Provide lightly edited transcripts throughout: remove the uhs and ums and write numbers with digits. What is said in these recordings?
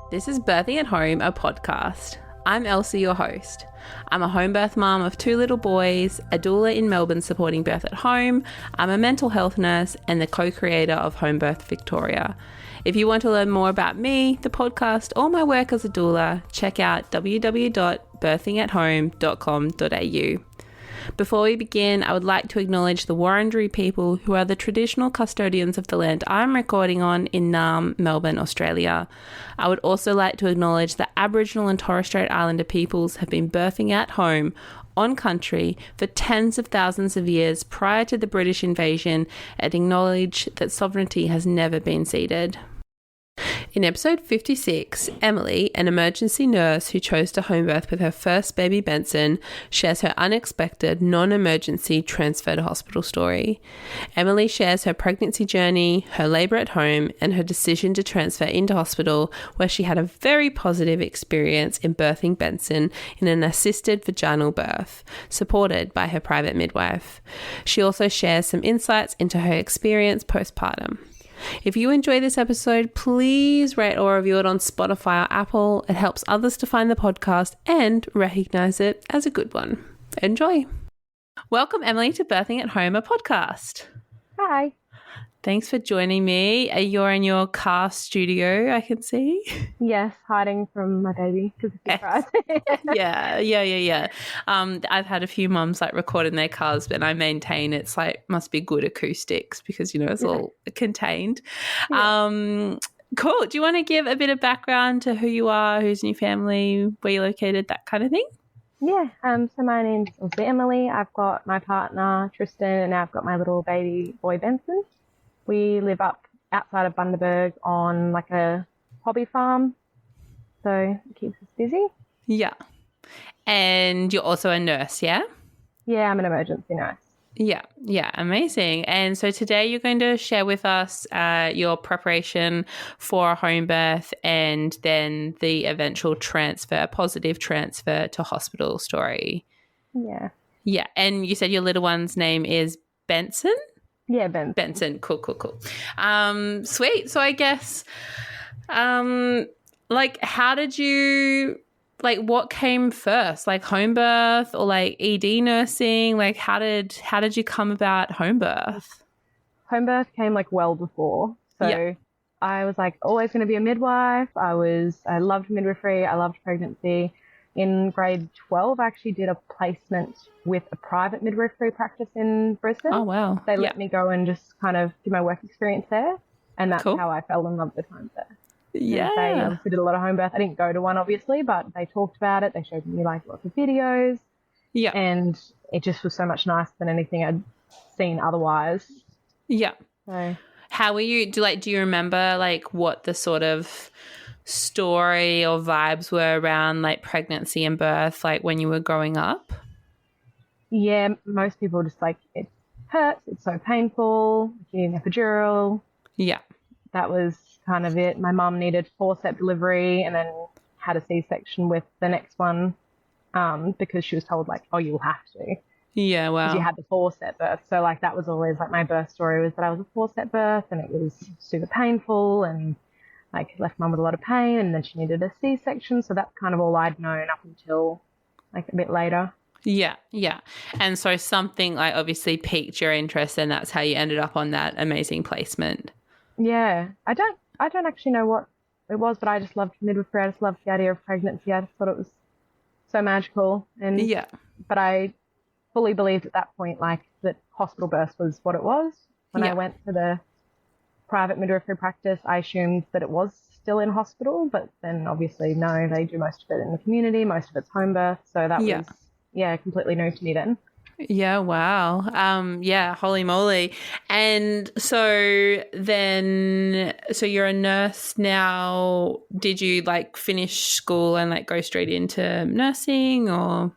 This is Birthing at Home, a podcast. I'm Elsie, your host. I'm a home birth mum of 2 little boys, a doula in Melbourne supporting birth at home. I'm a mental health nurse and the co-creator of Home Birth Victoria. If you want to learn more about me, the podcast, or my work as a doula, check out www.birthingathome.apodcast. Before we begin, I would like to acknowledge the Wurundjeri people who are the traditional custodians of the land I'm recording on in Naarm, Melbourne, Australia. I would also like to acknowledge that Aboriginal and Torres Strait Islander peoples have been birthing at home on country for tens of thousands of years prior to the British invasion and acknowledge that sovereignty has never been ceded. In episode 56, Emily, an emergency nurse who chose to home birth with her first baby Benson, shares her unexpected non-emergency transfer to hospital story. Emily shares her pregnancy journey, her labour at home, and her decision to transfer into hospital, where she had a very positive experience in birthing Benson in an assisted vaginal birth, supported by her private midwife. She also shares some insights into her experience postpartum. If you enjoy this episode, please rate or review it on Spotify or Apple. It helps others to find the podcast and recognize it as a good one. Enjoy. Welcome, Emily, to Birthing at Home, a podcast. Hi. Thanks for joining me. You're in your car studio, I can see. Yes, hiding from my baby because it's cries. Yeah. I've had a few mums like record in their cars, but I maintain it's like must be good acoustics because it's all contained. Yeah. Cool. Do you want to give a bit of background to who you are, who's in your family, where you're located, that kind of thing? Yeah. So my name's also Emily. I've got my partner Tristan, and now I've got my little baby boy Benson. We live up outside of Bundaberg on like a hobby farm, so it keeps us busy. Yeah. And you're also a nurse, yeah? Yeah, I'm an emergency nurse. Yeah, amazing. And so today you're going to share with us your preparation for a home birth and then the eventual positive transfer to hospital story. Yeah. Yeah, and you said your little one's name is Benson? Yeah, Benson. Benson, cool. Sweet. So I guess, how did you, what came first, home birth or ED nursing? How did you come about home birth? Home birth came well before. So I was always going to be a midwife. I loved midwifery. I loved pregnancy. In grade 12, I actually did a placement with a private midwifery practice in Brisbane. Oh, wow. They let me go and just kind of do my work experience there. And that's how I fell in love with home birth. Yeah. And they obviously did a lot of home birth. I didn't go to one, obviously, but they talked about it. They showed me lots of videos. Yeah. And it just was so much nicer than anything I'd seen otherwise. Yeah. So how were you? Do you remember what the sort of story or vibes were around pregnancy and birth when you were growing up? Yeah, most people just it hurts, it's so painful, you need an epidural. Yeah. That was kind of it. My mum needed forceps delivery and then had a C-section with the next one because she was told you will have to. Yeah, wow. Because you had the forceps birth. So that was always my birth story was that I was a forceps birth and it was super painful and left mum with a lot of pain, and then she needed a C-section. So that's kind of all I'd known up until a bit later. Yeah. And so something obviously piqued your interest, and that's how you ended up on that amazing placement. Yeah. I don't actually know what it was, but I just loved midwifery. I just loved the idea of pregnancy. I just thought it was so magical. And but I fully believed at that point that hospital birth was what it was. When I went to the private midwifery practice, I assumed that it was still in hospital, but then obviously no, they do most of it in the community, most of it's home birth. So that was completely new to me then. Yeah, wow. Holy moly. And so you're a nurse now. Did you finish school and go straight into nursing, or?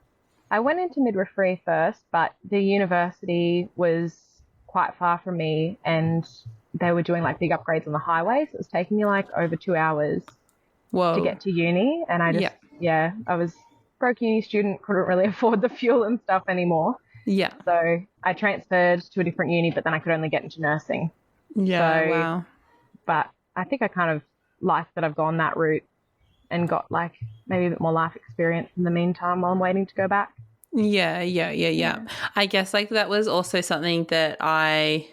I went into midwifery first, but the university was quite far from me and they were doing big upgrades on the highway. So it was taking me over 2 hours to get to uni. And I just, I was broke uni student, couldn't really afford the fuel and stuff anymore. Yeah. So I transferred to a different uni, but then I could only get into nursing. Yeah, wow. But I think I kind of like that I've gone that route and got like maybe a bit more life experience in the meantime while I'm waiting to go back. Yeah. I guess like that was also something that I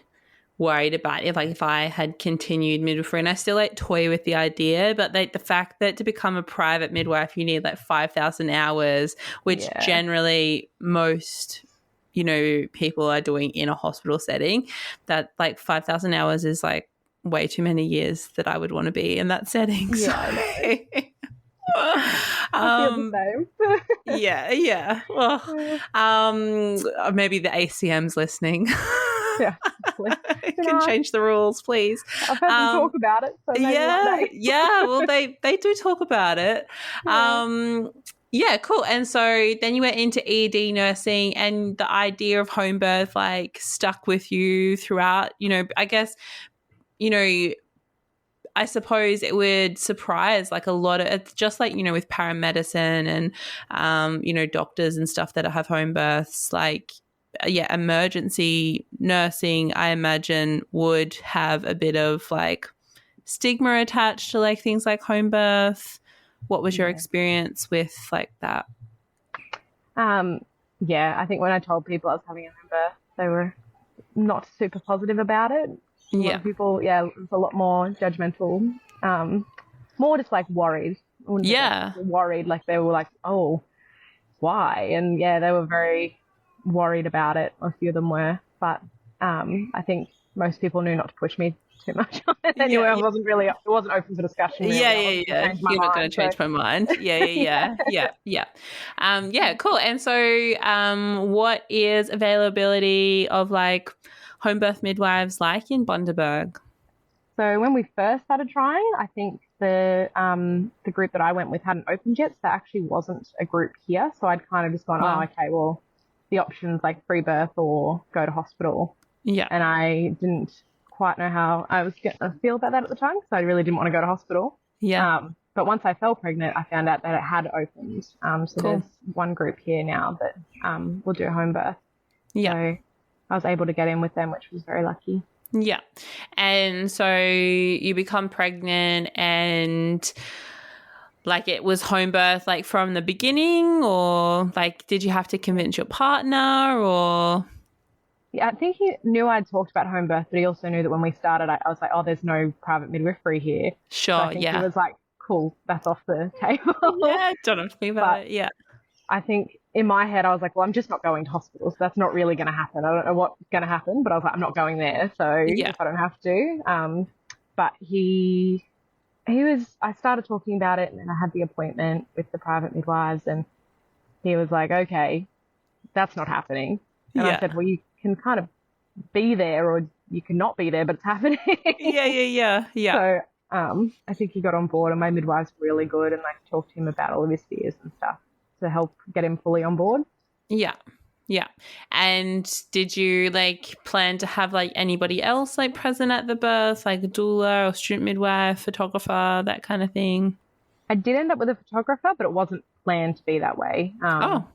worried about if I had continued midwifery, and I still like toy with the idea, but like the fact that to become a private midwife you need like 5,000 hours, which generally most people are doing in a hospital setting, that like 5,000 hours is like way too many years that I would want to be in that setting. I feel the same. yeah. Well, maybe the ACM's listening. Yeah, can change the rules, please. I've heard them talk about it. So Well, they do talk about it. Yeah, cool. And so then you went into ED nursing, and the idea of home birth like stuck with you throughout. I guess, I suppose it would surprise like a lot of, it's just like, with paramedicine and, doctors and stuff that have home births, like, emergency nursing, I imagine, would have a bit of like stigma attached to like things like home birth. What was your experience with like that? I think when I told people I was having a home birth, they were not super positive about it. A lot of people, it was a lot more judgmental, more just like worried. Worried, like they were like, oh, why? And they were very worried about it. A few of them were, but I think most people knew not to push me too much on it. Anyway, it wasn't open for discussion. Really. You're not going to change my mind. Cool. And so what is availability of like home birth midwives like in Bundaberg? So when we first started trying, I think the group that I went with hadn't opened yet, so there actually wasn't a group here. So I'd kind of just gone, okay, well, the options like free birth or go to hospital. Yeah. And I didn't quite know how I was going to feel about that at the time, so I really didn't want to go to hospital. Yeah. But once I fell pregnant, I found out that it had opened. So there's one group here now that will do home birth. Yeah. So I was able to get in with them, which was very lucky. Yeah. And so you become pregnant, and like it was home birth like from the beginning, or like did you have to convince your partner, or? Yeah, I think he knew I'd talked about home birth, but he also knew that when we started, I was like, oh, there's no private midwifery here. Sure, so I think he was like, cool, that's off the table. Yeah, don't have to think about it, yeah. I think in my head, I was like, well, I'm just not going to hospital, so that's not really going to happen. I don't know what's going to happen, but I was like, I'm not going there, so if I don't have to. But I started talking about it, and then I had the appointment with the private midwives, and he was like, okay, that's not happening. And I said, well, you can kind of be there or you can not be there, but it's happening. Yeah. So I think he got on board, and my midwife's really good, and like talked to him about all of his fears and stuff to help get him fully on board. Yeah. And did you like plan to have like anybody else like present at the birth, like a doula or student midwife, photographer, that kind of thing? I did end up with a photographer, but it wasn't planned to be that way.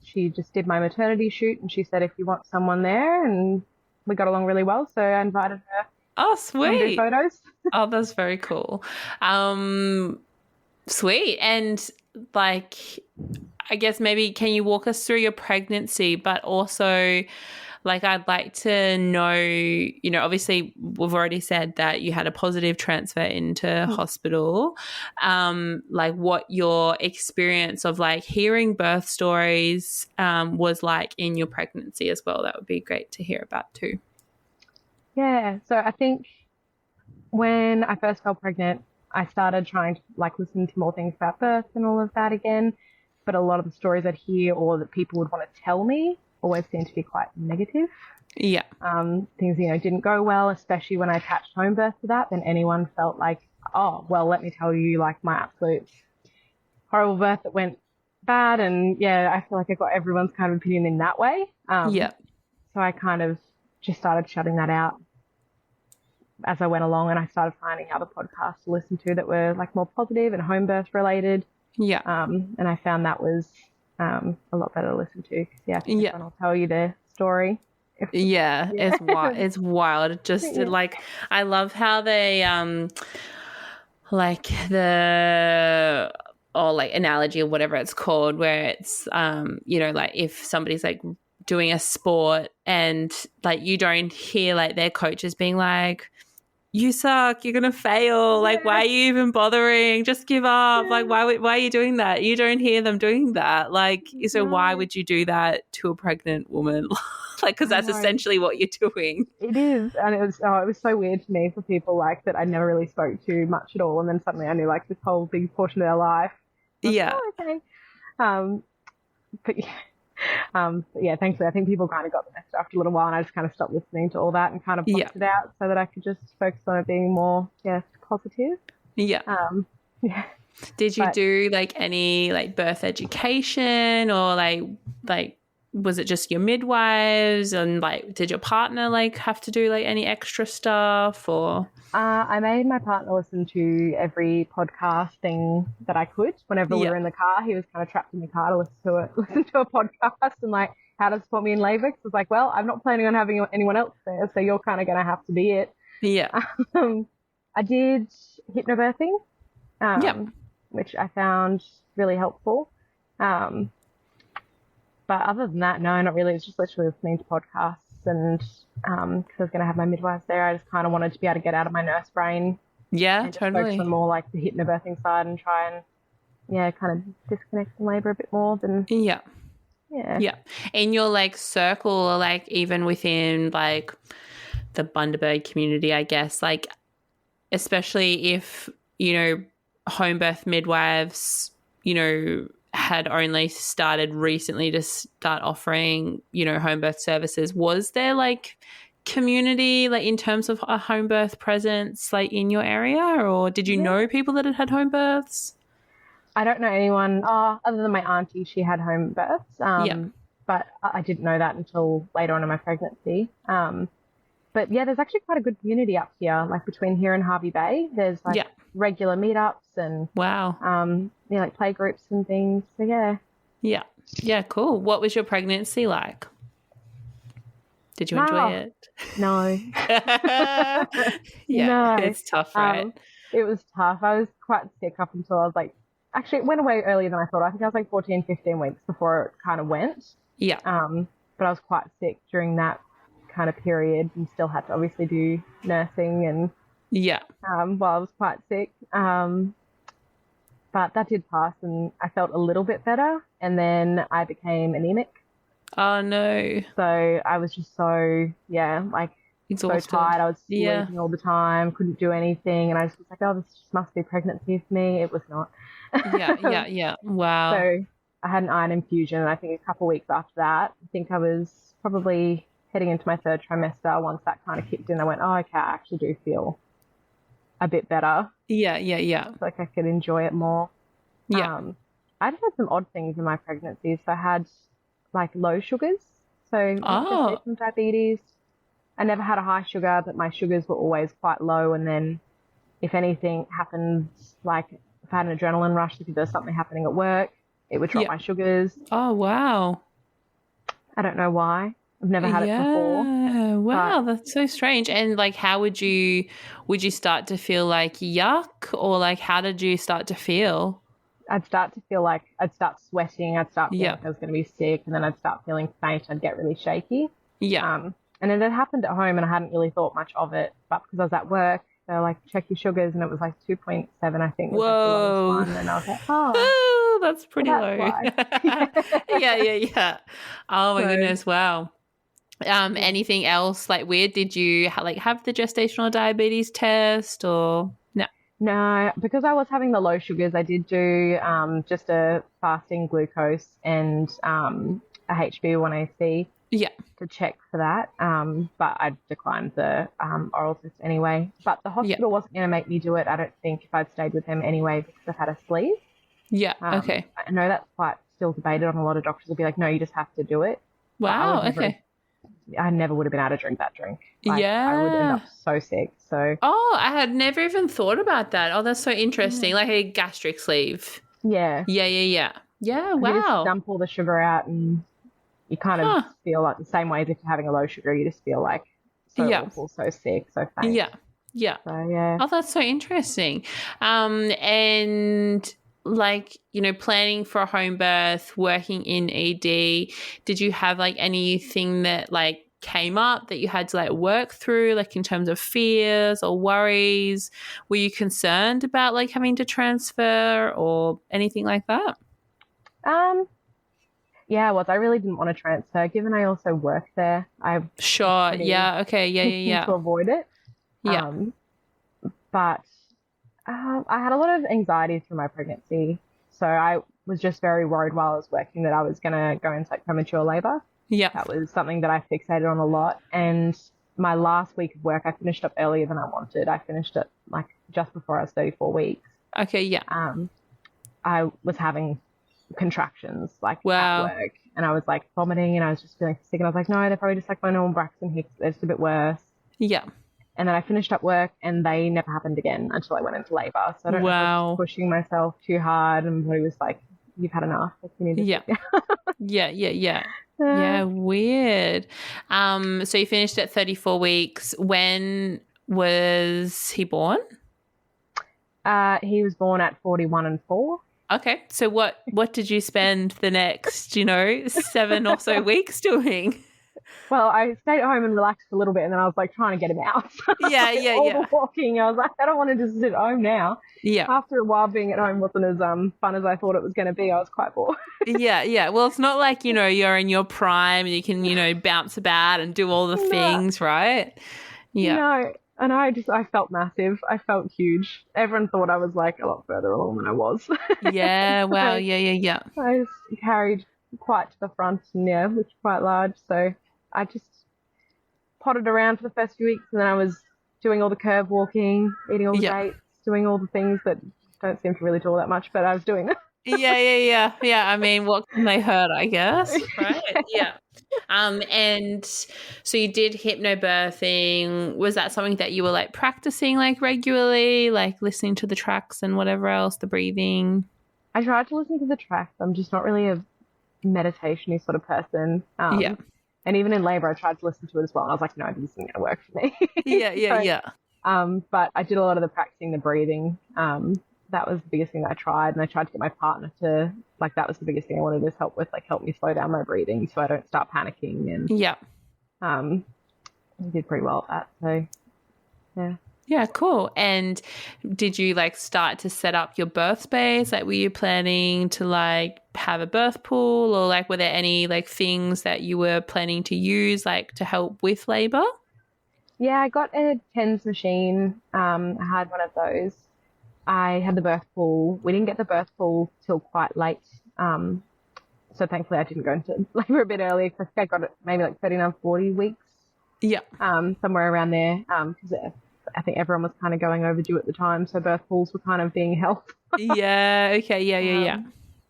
She just did my maternity shoot, and she said if you want someone there, and we got along really well, so I invited her. Oh, sweet. To do photos. Oh, that's very cool. Sweet. And like, I guess maybe can you walk us through your pregnancy, but also like I'd like to know, obviously we've already said that you had a positive transfer into hospital, like what your experience of like hearing birth stories was like in your pregnancy as well. That would be great to hear about too. Yeah, so I think when I first fell pregnant, I started trying to like listen to more things about birth and all of that again, but a lot of the stories I'd hear or that people would want to tell me always seemed to be quite negative. Yeah. Things, didn't go well, especially when I attached home birth to that. Then anyone felt like, oh, well, let me tell you like my absolute horrible birth that went bad. And I feel like I got everyone's kind of opinion in that way. So I kind of just started shutting that out as I went along, and I started finding other podcasts to listen to that were like more positive and home birth related. Yeah. And I found that was a lot better to listen to. Everyone will tell you their story. It's wild. Just like I love how they like the or like analogy or whatever it's called, where it's, you know, like if somebody's like doing a sport and like you don't hear like their coaches being like, you suck, you're going to fail. Like, why are you even bothering? Just give up. Like, why are you doing that? You don't hear them doing that. Like, so why would you do that to a pregnant woman? Like, because that's essentially what you're doing. It is. And it was so weird to me for people like that I never really spoke to much at all. And then suddenly I knew like this whole big portion of their life. Yeah. Okay. But yeah, thankfully I think people kind of got the message after a little while, and I just kind of stopped listening to all that and kind of blocked it out so that I could just focus on it being more positive. Yeah. Yeah. Did you do like any like birth education, or like was it just your midwives, and like did your partner like have to do like any extra stuff, or? I made my partner listen to every podcast thing that I could whenever we were in the car. He was kind of trapped in the car to listen to a podcast and like how to support me in labour. So I was like, well, I'm not planning on having anyone else there, so you're kind of going to have to be it. Yeah. I did hypnobirthing, which I found really helpful. But other than that, no, not really. It's just literally listening to podcasts, and because I was going to have my midwives there, I just kind of wanted to be able to get out of my nurse brain. Yeah, and just focus on more like the hypnobirthing side and try and kind of disconnect from labour a bit more than Yeah. In your like circle, or like even within like the Bundaberg community, I guess, like especially if, you know, home birth midwives, you know, had only started recently to start offering, you know, home birth services, was there like community like in terms of a home birth presence like in your area, or did you know people that had home births? I don't know anyone other than my auntie. She had home births, but I didn't know that until later on in my pregnancy. But yeah, there's actually quite a good community up here, like between here and Harvey Bay. There's like regular meetups and like play groups and things. So yeah, cool. What was your pregnancy like? Did you enjoy it? No. No. It's tough, right? It was tough. I was quite sick up until I was like, actually it went away earlier than I thought. I think I was like 14, 15 weeks before it kind of went. Yeah. But I was quite sick during that kind of period and still had to obviously do nursing and while I was quite sick. But that did pass and I felt a little bit better, and then I became anemic. Oh no. So I was just so exhausted. So tired. I was sleeping all the time, couldn't do anything, and I just was like, oh, this just must be pregnancy for me. It was not. Yeah. Wow. So I had an iron infusion, and I think a couple of weeks after that, I think I was probably heading into my third trimester. Once that kind of kicked in, I went, oh, okay, I actually do feel a bit better. Yeah. Like I could enjoy it more. Yeah. I had some odd things in my pregnancy. So I had like low sugars. So gestational diabetes. I never had a high sugar, but my sugars were always quite low. And then if anything happened, like if I had an adrenaline rush because there was something happening at work, it would drop my sugars. Oh, wow. I don't know why. I've never had it before. Wow, that's so strange. And like, how would you start to feel like yuck, or like how did you start to feel? I'd start to feel like I'd start sweating. I'd start feeling like I was going to be sick, and then I'd start feeling faint. I'd get really shaky. Yeah. And it had happened at home, and I hadn't really thought much of it. But because I was at work, they were like, check your sugars, and it was like 2.7, I think. Was Whoa. Like the lowest one. And I was like, oh, that's pretty low. Yeah. Oh my goodness, wow. Anything else like weird? Did you have the gestational diabetes test, or no? No, because I was having the low sugars, I did do just a fasting glucose and a HbA1c to check for that. But I declined the oral test anyway. But the hospital wasn't going to make me do it, I don't think, if I'd stayed with them anyway, because I've had a sleeve. Yeah, okay. I know that's quite still debated on. A lot of doctors will be like, no, you just have to do it. Wow, okay. I never would have been able to drink that drink. I would end up so sick. So I had never even thought about that. Oh, that's so interesting. Like a gastric sleeve. Yeah. Yeah, wow. You just dump all the sugar out, and you kind of feel like the same way as if you're having a low sugar. You just feel like so awful, so sick, so faint. Yeah. So, yeah. Oh, that's so interesting. And like, planning for a home birth, working in ED, did you have like anything that like came up that you had to like work through, like in terms of fears or worries? Were you concerned about like having to transfer or anything like that? Yeah, I was. I really didn't want to transfer, given I also worked there. I Sure. Yeah. Okay. Yeah. to avoid it. Yeah. But I had a lot of anxiety through my pregnancy, so I was just very worried while I was working that I was going to go into like premature labor. Yeah. That was something that I fixated on a lot. And my last week of work, I finished up earlier than I wanted. I finished it like just before I was 34 weeks. Okay. Yeah. I was having contractions like Wow. at work, and I was like vomiting, and I was just feeling sick, and I was like, no, they're probably just like my normal Braxton Hicks. They're just a bit worse. Yeah. And then I finished up work, and they never happened again until I went into labor. So I don't know if I was pushing myself too hard, and he was like, you've had enough. Like, you need to Yeah, weird. So you finished at 34 weeks. When was he born? He was born at 41 and 4. Okay. So what did you spend the next, 7 or so weeks doing? Well, I stayed at home and relaxed a little bit, and then I was like trying to get him out. Yeah. The walking, I was like, I don't want to just sit at home now. Yeah. After a while, being at home wasn't as fun as I thought it was going to be. I was quite bored. Yeah. Well, it's not like, you're in your prime and you can, bounce about and do all the things, right? Yeah. No. And I felt massive. I felt huge. Everyone thought I was like a lot further along than I was. Yeah. Wow. Yeah. I was carried quite to the front, and was quite large. So I just potted around for the first few weeks, and then I was doing all the curve walking, eating all the dates, doing all the things that don't seem to really do all that much, but I was doing them. Yeah. I mean, what can they hurt, I guess, right? Yeah. And so you did hypnobirthing. Was that something that you were like practicing like regularly, like listening to the tracks and whatever else, the breathing? I tried to listen to the tracks. I'm just not really a meditation-y sort of person. And even in labor, I tried to listen to it as well. And I was like, no, this isn't going to work for me. Yeah. But I did a lot of the practicing, the breathing. That was the biggest thing that I tried. And I tried to get my partner to, like, that was the biggest thing I wanted his help with, like, help me slow down my breathing so I don't start panicking. And he did pretty well at that. So, yeah. Yeah, cool. And did you like start to set up your birth space? Like, were you planning to like have a birth pool, or like were there any like things that you were planning to use like to help with labor? Yeah, I got a TENS machine. I had one of those. I had the birth pool. We didn't get the birth pool till quite late. So thankfully I didn't go into labor a bit earlier, because I think I got it maybe like 39, 40 weeks. Yeah. Somewhere around there. Because I think everyone was kind of going overdue at the time, so birth pools were kind of being held. Yeah, okay, yeah.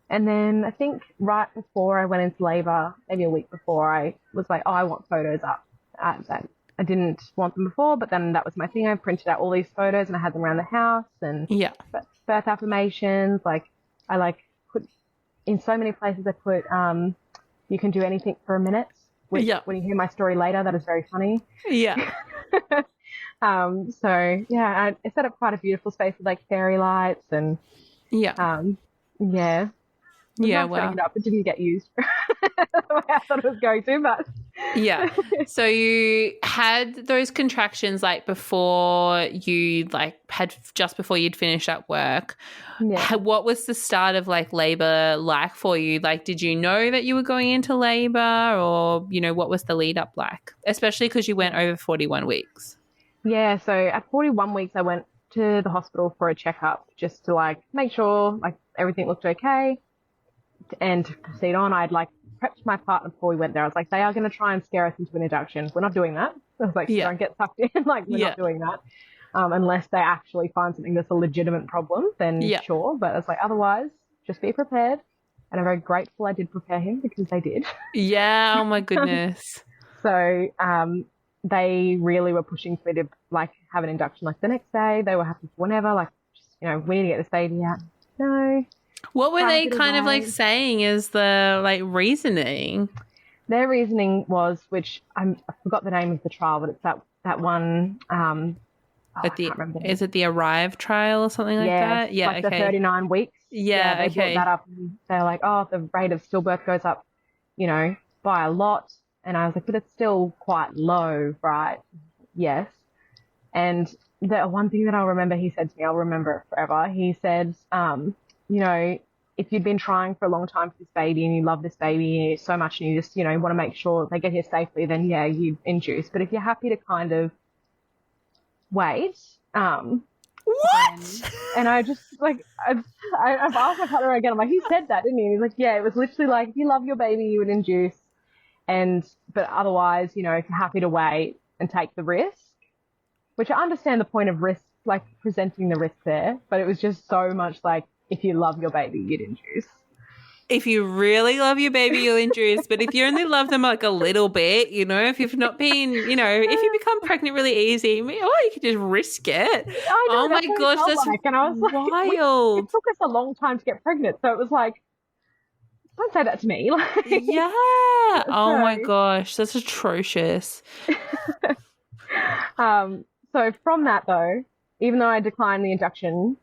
And then I think right before I went into labour, maybe a week before, I was like, I want photos up. I didn't want them before, but then that was my thing. I printed out all these photos and I had them around the house, and birth affirmations. Like, I like put in so many places. I put you can do anything for a minute. Which, when you hear my story later, that is very funny. Yeah. So yeah, I set up quite a beautiful space with like fairy lights and wow. Setting it up. It didn't get used the way I thought it was going to, but yeah. So you had those contractions like before you like had just before you'd finished up work. Yeah. What was the start of like labor like for you? Like, did you know that you were going into labor, or what was the lead up like? Especially because you went over 41 weeks. Yeah. So at 41 weeks, I went to the hospital for a checkup just to like make sure like everything looked okay. And to proceed on, I'd like prepped my partner before we went there. I was like, they are going to try and scare us into an induction. We're not doing that. I was like, don't get sucked in. Like, we're not doing that. Unless they actually find something that's a legitimate problem, then sure. But I was like, otherwise, just be prepared. And I'm very grateful I did prepare him, because they did. Yeah. Oh my goodness. So they really were pushing for me to like have an induction like the next day. They were happy for whenever, like, just, we need to get this baby out. No. What were they kind of like saying is the like reasoning? Their reasoning was, which I forgot the name of the trial, but it's that one I can't remember the name. Is it the Arrive trial or something like that? Yeah, like the 39 weeks. Yeah, they brought that up and they're like, oh, the rate of stillbirth goes up, by a lot. And I was like, but it's still quite low, right? Yes. And the one thing that I'll remember he said to me, I'll remember it forever. He said, if you'd been trying for a long time for this baby and you love this baby so much and you just, want to make sure they get here safely, then yeah, you induce. But if you're happy to kind of wait, what? And I just I've asked my partner again. I'm like, he said that, didn't he? And he's like, yeah, it was literally like, if you love your baby, you would induce, but otherwise, if you're happy to wait and take the risk, which I understand the point of risk, like presenting the risk there, but it was just so much like, if you love your baby, you'd induce. If you really love your baby, you'll induce. But if you only love them like a little bit, if you've not been, if you become pregnant really easy, you could just risk it. I know, oh my gosh, that's and I was wild. It took us a long time to get pregnant, so it was like, don't say that to me. Yeah. Oh my gosh, that's atrocious. So from that though, even though I declined the induction,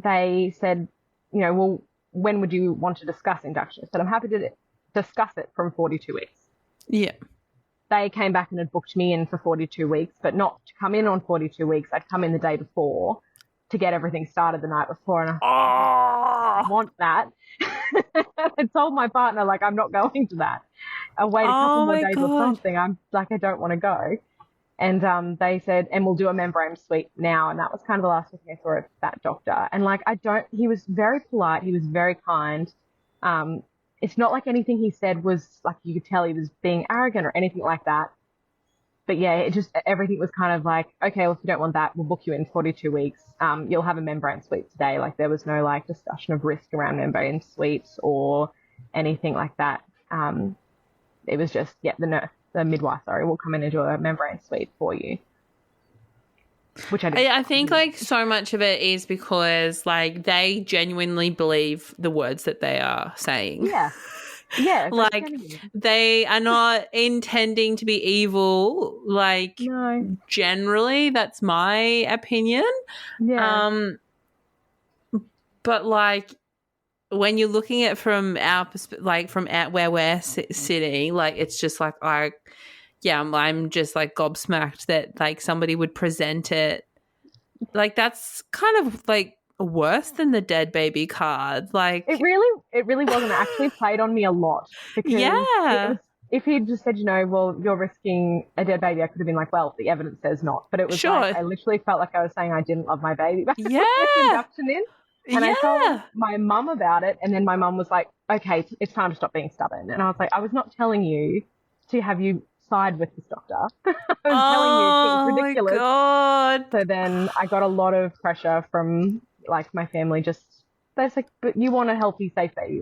they said, well, when would you want to discuss induction? I said, I'm happy to discuss it from 42 weeks. Yeah. They came back and had booked me in for 42 weeks, but not to come in on 42 weeks. I'd come in the day before to get everything started the night before. And I want that. I told my partner, I'm not going to that. I'll wait a couple more days or something. I'm like, I don't want to go. And they said, and we'll do a membrane sweep now. And that was kind of the last thing I saw of that doctor. And he was very polite. He was very kind. It's not like anything he said was like, you could tell he was being arrogant or anything like that. But yeah, everything was kind of like, okay, well, if you don't want that, we'll book you in 42 weeks. You'll have a membrane sweep today. There was no discussion of risk around membrane sweeps or anything like that. It was just, the midwife, will come in and do a membrane sweep for you. Which I did. I think so much of it is because they genuinely believe the words that they are saying. Yeah. Yeah. They are not intending to be evil. No. Generally, that's my opinion. Yeah. But when you're looking at from our perspective, from at where we're sitting, it's just I'm just gobsmacked that somebody would present it that's kind of worse than the dead baby card. It really wasn't. It actually played on me a lot because if he'd just said, well, you're risking a dead baby, I could have been well, the evidence says not. But it was I literally felt like I was saying I didn't love my baby. Yeah. Induction in. And I told my mum about it, and then my mum was like, okay, it's time to stop being stubborn. And I was like, I was not telling you to have you side with this doctor. I was telling you it was ridiculous. Oh, my God. So then I got a lot of pressure from, my family that's but you want a healthy, safe baby.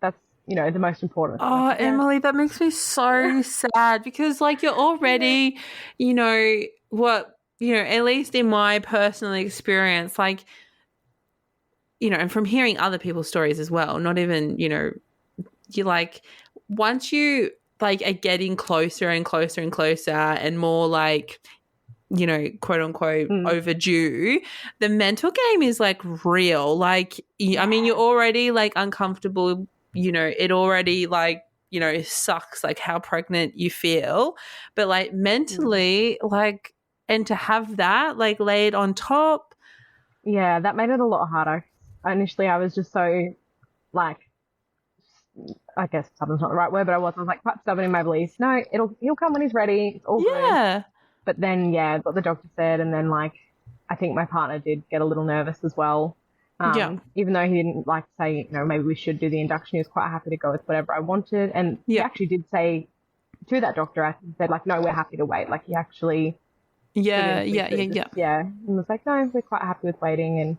That's, the most important thing. Oh, Emily, that makes me so sad because, you're already, at least in my personal experience, and from hearing other people's stories as well, not even, you once you are getting closer and closer and closer and more quote unquote overdue, the mental game is real. I mean, you're already uncomfortable, it already sucks how pregnant you feel, but mentally and to have that laid on top. Yeah, that made it a lot harder. Initially, I was just so, I guess stubborn's not the right word, but I was quite stubborn in my beliefs. No, he'll come when he's ready. It's all good. But then, what the doctor said, and then, I think my partner did get a little nervous as well. Even though he didn't say, maybe we should do the induction, he was quite happy to go with whatever I wanted. And he actually did say to that doctor, I said, no, we're happy to wait. He actually... Yeah. And was no, we're quite happy with waiting. And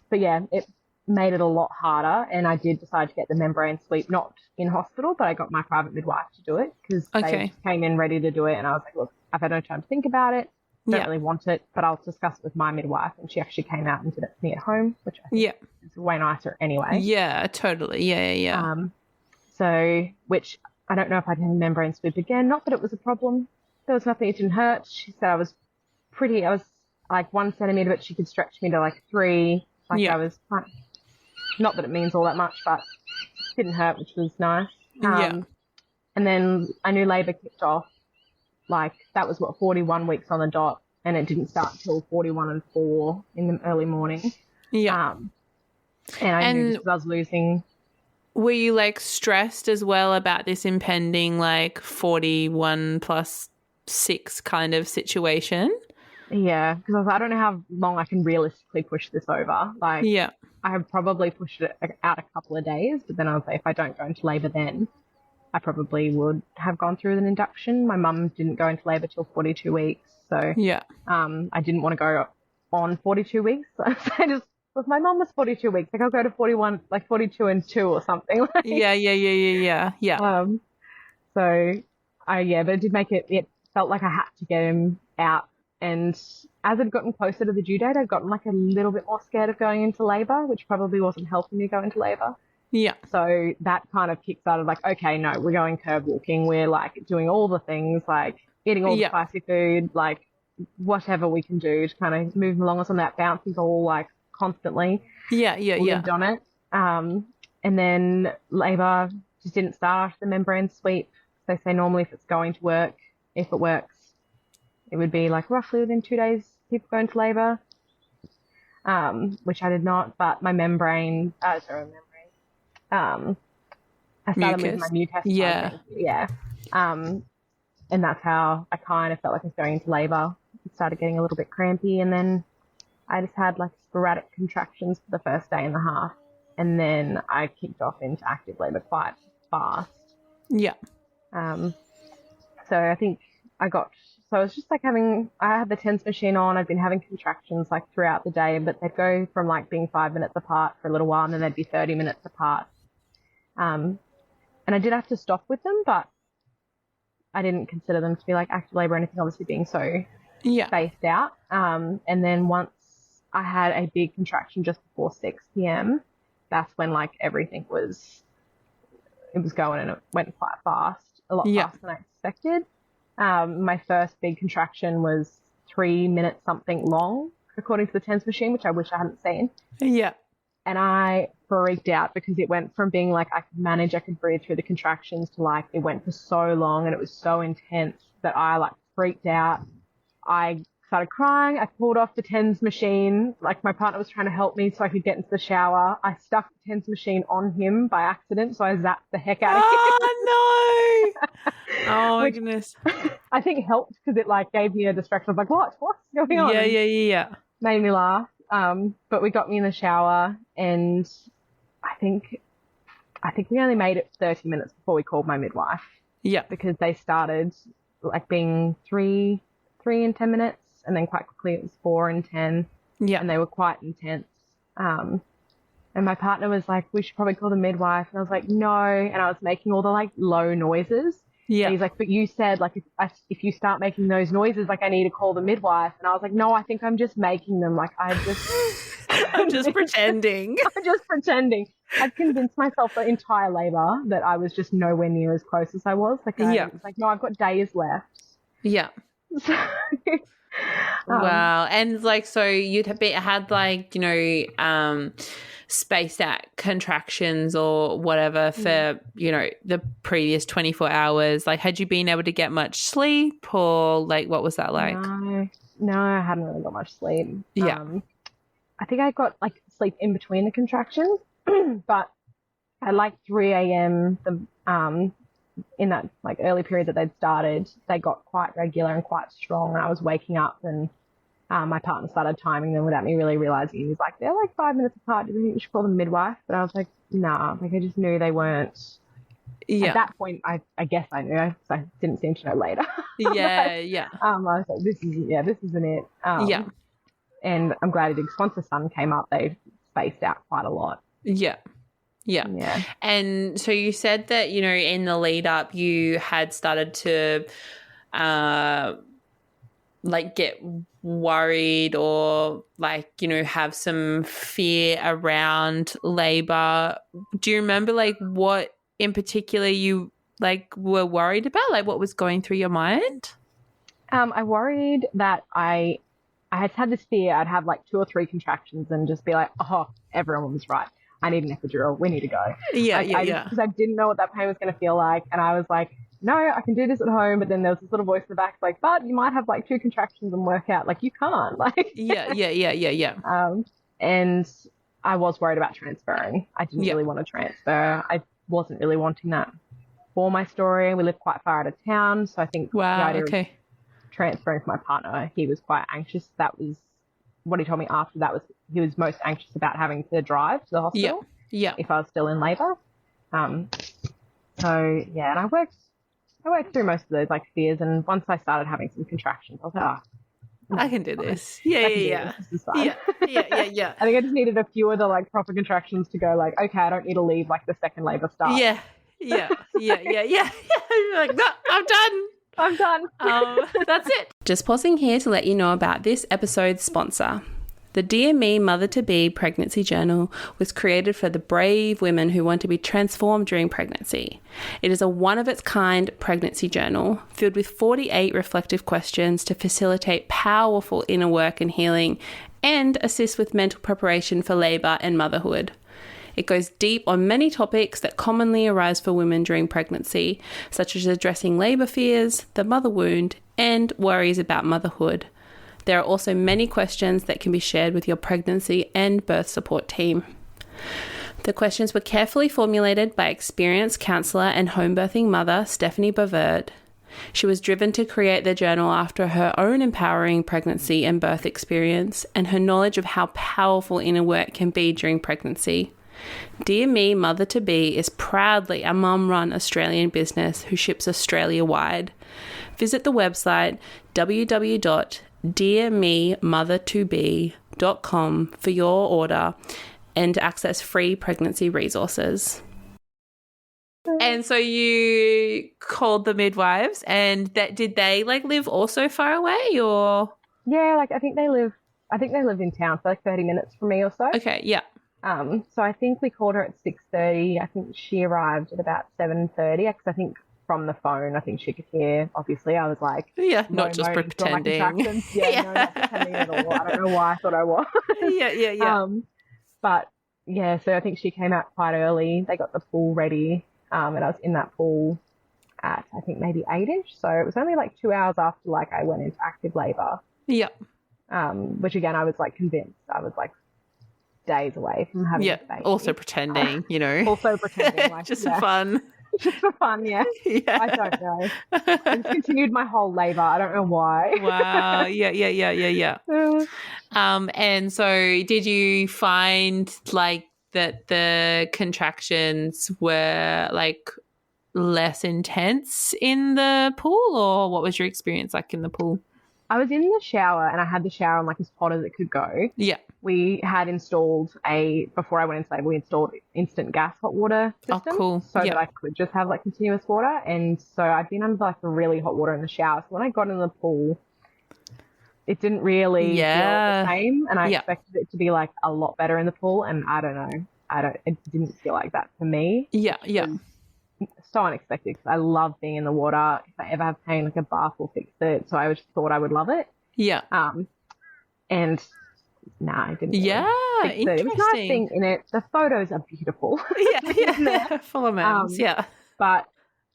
but it made it a lot harder, and I did decide to get the membrane sweep, not in hospital, but I got my private midwife to do it because they came in ready to do it, and I was like, look, I've had no time to think about it, don't really want it, but I'll discuss it with my midwife, and she actually came out and did it for me at home, which I think is way nicer anyway. Yeah, totally. Yeah. So, which I don't know if I'd have a membrane sweep again, not that it was a problem. There was nothing, it didn't hurt. She said I was I was like 1 centimeter, but she could stretch me to like 3. Like I was, not that it means all that much, but it didn't hurt, which was nice. And then I knew labour kicked off. Like that was 41 weeks on the dot, and it didn't start till 41 and 4 in the early morning. Yeah. And I knew because I was losing. Were you like stressed as well about this impending like 41 plus 6 kind of situation? Yeah, because I don't know how long I can realistically push this over. Like, I have probably pushed it out a couple of days, but then I was like, if I don't go into labour then, I probably would have gone through an induction. My mum didn't go into labour till 42 weeks, so I didn't want to go on 42 weeks. So I just, if my mum was 42 weeks, like I'll go to 41, like 42 and 2 or something. Like, yeah. So but it did make it felt like I had to get him out. And as I'd gotten closer to the due date, I'd gotten like a little bit more scared of going into labour, which probably wasn't helping me go into labour. Yeah. So that kind of kickstarted like, okay, no, we're going curb walking. We're like doing all the things, like eating all the spicy food, like whatever we can do to kind of move along us on that bouncing ball, like constantly. Lived on it. And then labour just didn't start after the membrane sweep. They say normally if it's going to work, if it works, it would be like roughly within 2 days people go into labour, which I did not. But my membrane, I started losing my mucus. And that's how I kind of felt like I was going into labour. It started getting a little bit crampy, and then I just had like sporadic contractions for the first day and a half, and then I kicked off into active labour quite fast. So I think so I was just like I had the TENS machine on. I'd been having contractions like throughout the day, but they'd go from like being 5 minutes apart for a little while, and then they'd be 30 minutes apart. And I did have to stop with them, but I didn't consider them to be like active labour or anything, obviously being so spaced out. And then once I had a big contraction just before 6 p.m, that's when like everything was going, and it went quite fast, a lot faster than I expected. My first big contraction was 3 minutes something long, according to the TENS machine, which I wish I hadn't seen. And I freaked out because it went from being like I could manage, I could breathe through the contractions, to like it went for so long and it was so intense that I like freaked out. I started crying. I pulled off the TENS machine. Like my partner was trying to help me so I could get into the shower. I stuck the TENS machine on him by accident, so I zapped the heck out of him. Oh, no. Oh, my goodness. I think helped because it like gave me a distraction. I was like, what's going on? Yeah. Made me laugh. But we got me in the shower, and I think we only made it 30 minutes before we called my midwife. Because they started like being 3 and 10 minutes, and then quite quickly it was 4 and 10. And they were quite intense. And my partner was like, we should probably call the midwife. And I was like, no. And I was making all the like low noises. And he's like, but you said like if you start making those noises, like I need to call the midwife. And I was like, no, I think I'm just making them. Like I'm just pretending. I'm just pretending. I'd convinced myself the entire labour that I was just nowhere near as close as I was. Like I was like, no, I've got days left. So, wow. And like, so you'd had like, spaced out contractions or whatever for, the previous 24 hours. Like, had you been able to get much sleep, or like, what was that like? No, I hadn't really got much sleep. I think I got like sleep in between the contractions, but at like 3 a.m, in that like early period that they'd started, they got quite regular and quite strong, and I was waking up, and my partner started timing them without me really realizing. He was like, they're like 5 minutes apart. Do you think we should call them midwife? But I was like, nah, like I just knew they weren't. At that point, I guess I knew, so I didn't seem to know later. I was like, this isn't it. And I'm glad it did, because once the sun came up, they spaced out quite a lot. Yeah. And so you said that, in the lead up, you had started to like get worried or like, have some fear around labor. Do you remember like what in particular you like were worried about? Like what was going through your mind? I worried that I I had this fear I'd have like 2 or 3 contractions and just be like, oh, everyone was right. I need an epidural. We need to go. Yeah, Because I didn't know what that pain was going to feel like. And I was like, no, I can do this at home. But then there was this little voice in the back like, but you might have like 2 contractions and work out. Like, you can't. Like, yeah. And I was worried about transferring. I didn't really want to transfer. I wasn't really wanting that for my story. We live quite far out of town. So I think the idea of transferring for my partner, he was quite anxious. That was what he told me after that was he was most anxious about having to drive to the hospital if I was still in labour. And I worked through most of those like fears, and once I started having some contractions, I was like, I can do this. Yeah. I think I just needed a few of the like proper contractions to go like, okay, I don't need to leave like the second labour starts. Yeah. You're like, no, I'm done. That's it. Just pausing here to let you know about this episode's sponsor. The Dear Me Mother-to-Be Pregnancy Journal was created for the brave women who want to be transformed during pregnancy. It is a one-of-its-kind pregnancy journal filled with 48 reflective questions to facilitate powerful inner work and healing and assist with mental preparation for labour and motherhood. It goes deep on many topics that commonly arise for women during pregnancy, such as addressing labour fears, the mother wound, and worries about motherhood. There are also many questions that can be shared with your pregnancy and birth support team. The questions were carefully formulated by experienced counsellor and home birthing mother Stephanie Bavard. She was driven to create the journal after her own empowering pregnancy and birth experience and her knowledge of how powerful inner work can be during pregnancy. Dear Me Mother-to-Be is proudly a mum-run Australian business who ships Australia-wide. Visit the website www.dearmemother2be.com for your order and access free pregnancy resources. And so you called the midwives, and did they like live also far away, or? Yeah, like I think they live in town, so like 30 minutes from me or so. Okay, yeah. So I think we called her at 6:30. I think she arrived at about 7:30 because I think from the phone, I think she could hear. Obviously, I was like, not just pretending. No, not pretending at all. I don't know why I thought I was. Yeah. But yeah, so I think she came out quite early. They got the pool ready, and I was in that pool at I think maybe 8ish. So it was only like 2 hours after like I went into active labour. Yeah. Which again, I was like convinced I was like days away from having a baby. Also pretending, Also pretending. Like, just for fun. Just for fun, yeah. I don't know. I just continued my whole labour. I don't know why. Wow. Yeah. And so did you find like that the contractions were like less intense in the pool, or what was your experience like in the pool? I was in the shower and I had the shower on like as hot as it could go. Yeah. We had installed before I went into labour, we installed instant gas hot water system. Oh, cool. So that I could just have like continuous water. And so I'd been under like the really hot water in the shower. So when I got in the pool, it didn't really feel the same. And I expected it to be like a lot better in the pool. And I don't know. It didn't feel like that for me. Yeah. So unexpected because I love being in the water. If I ever have pain, like a bath will fix it. So I just thought I would love it. Yeah. And I didn't. Yeah, really fix it. It was nice being in it. The photos are beautiful. Yeah. Full of memes. But